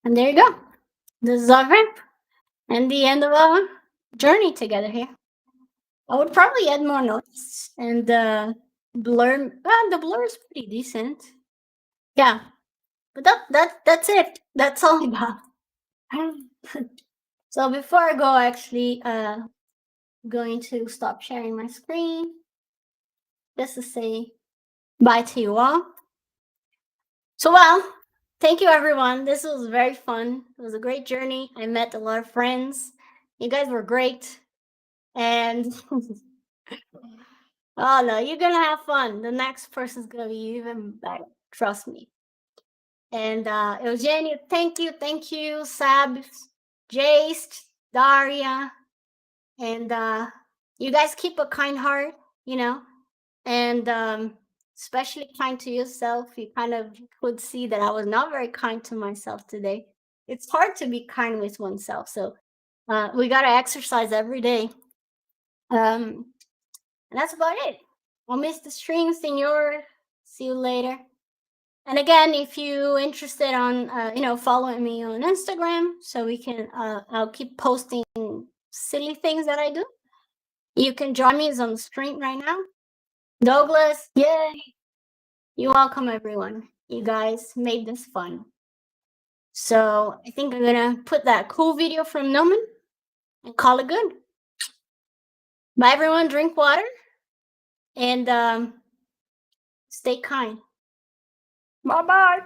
And there you go. This is our vamp. And the end of our journey together here. I would probably add more noise and blur. Well, the blur is pretty decent. Yeah, but that's it. That's all I got. So before I go, actually, going to stop sharing my screen just to say bye to you all. So, well, thank you everyone. This was very fun. It was a great journey. I met a lot of friends. You guys were great. And oh no, you're gonna have fun. The next person's gonna be even better. Trust me. And Eugenia, thank you, Sab, Jace, Daria, and you guys keep a kind heart, and especially kind to yourself. You kind of could see that I was not very kind to myself today. It's hard to be kind with oneself, so we gotta exercise every day. And that's about it. I'll miss the stream, senor. See you later. And again, if you're interested on, following me on Instagram, so we can, I'll keep posting silly things that I do. You can join me on the stream right now. Douglas, yay! You're welcome, everyone. You guys made this fun. So I think I'm gonna put that cool video from Gnomon and call it good. Bye, everyone. Drink water and stay kind. Bye-bye.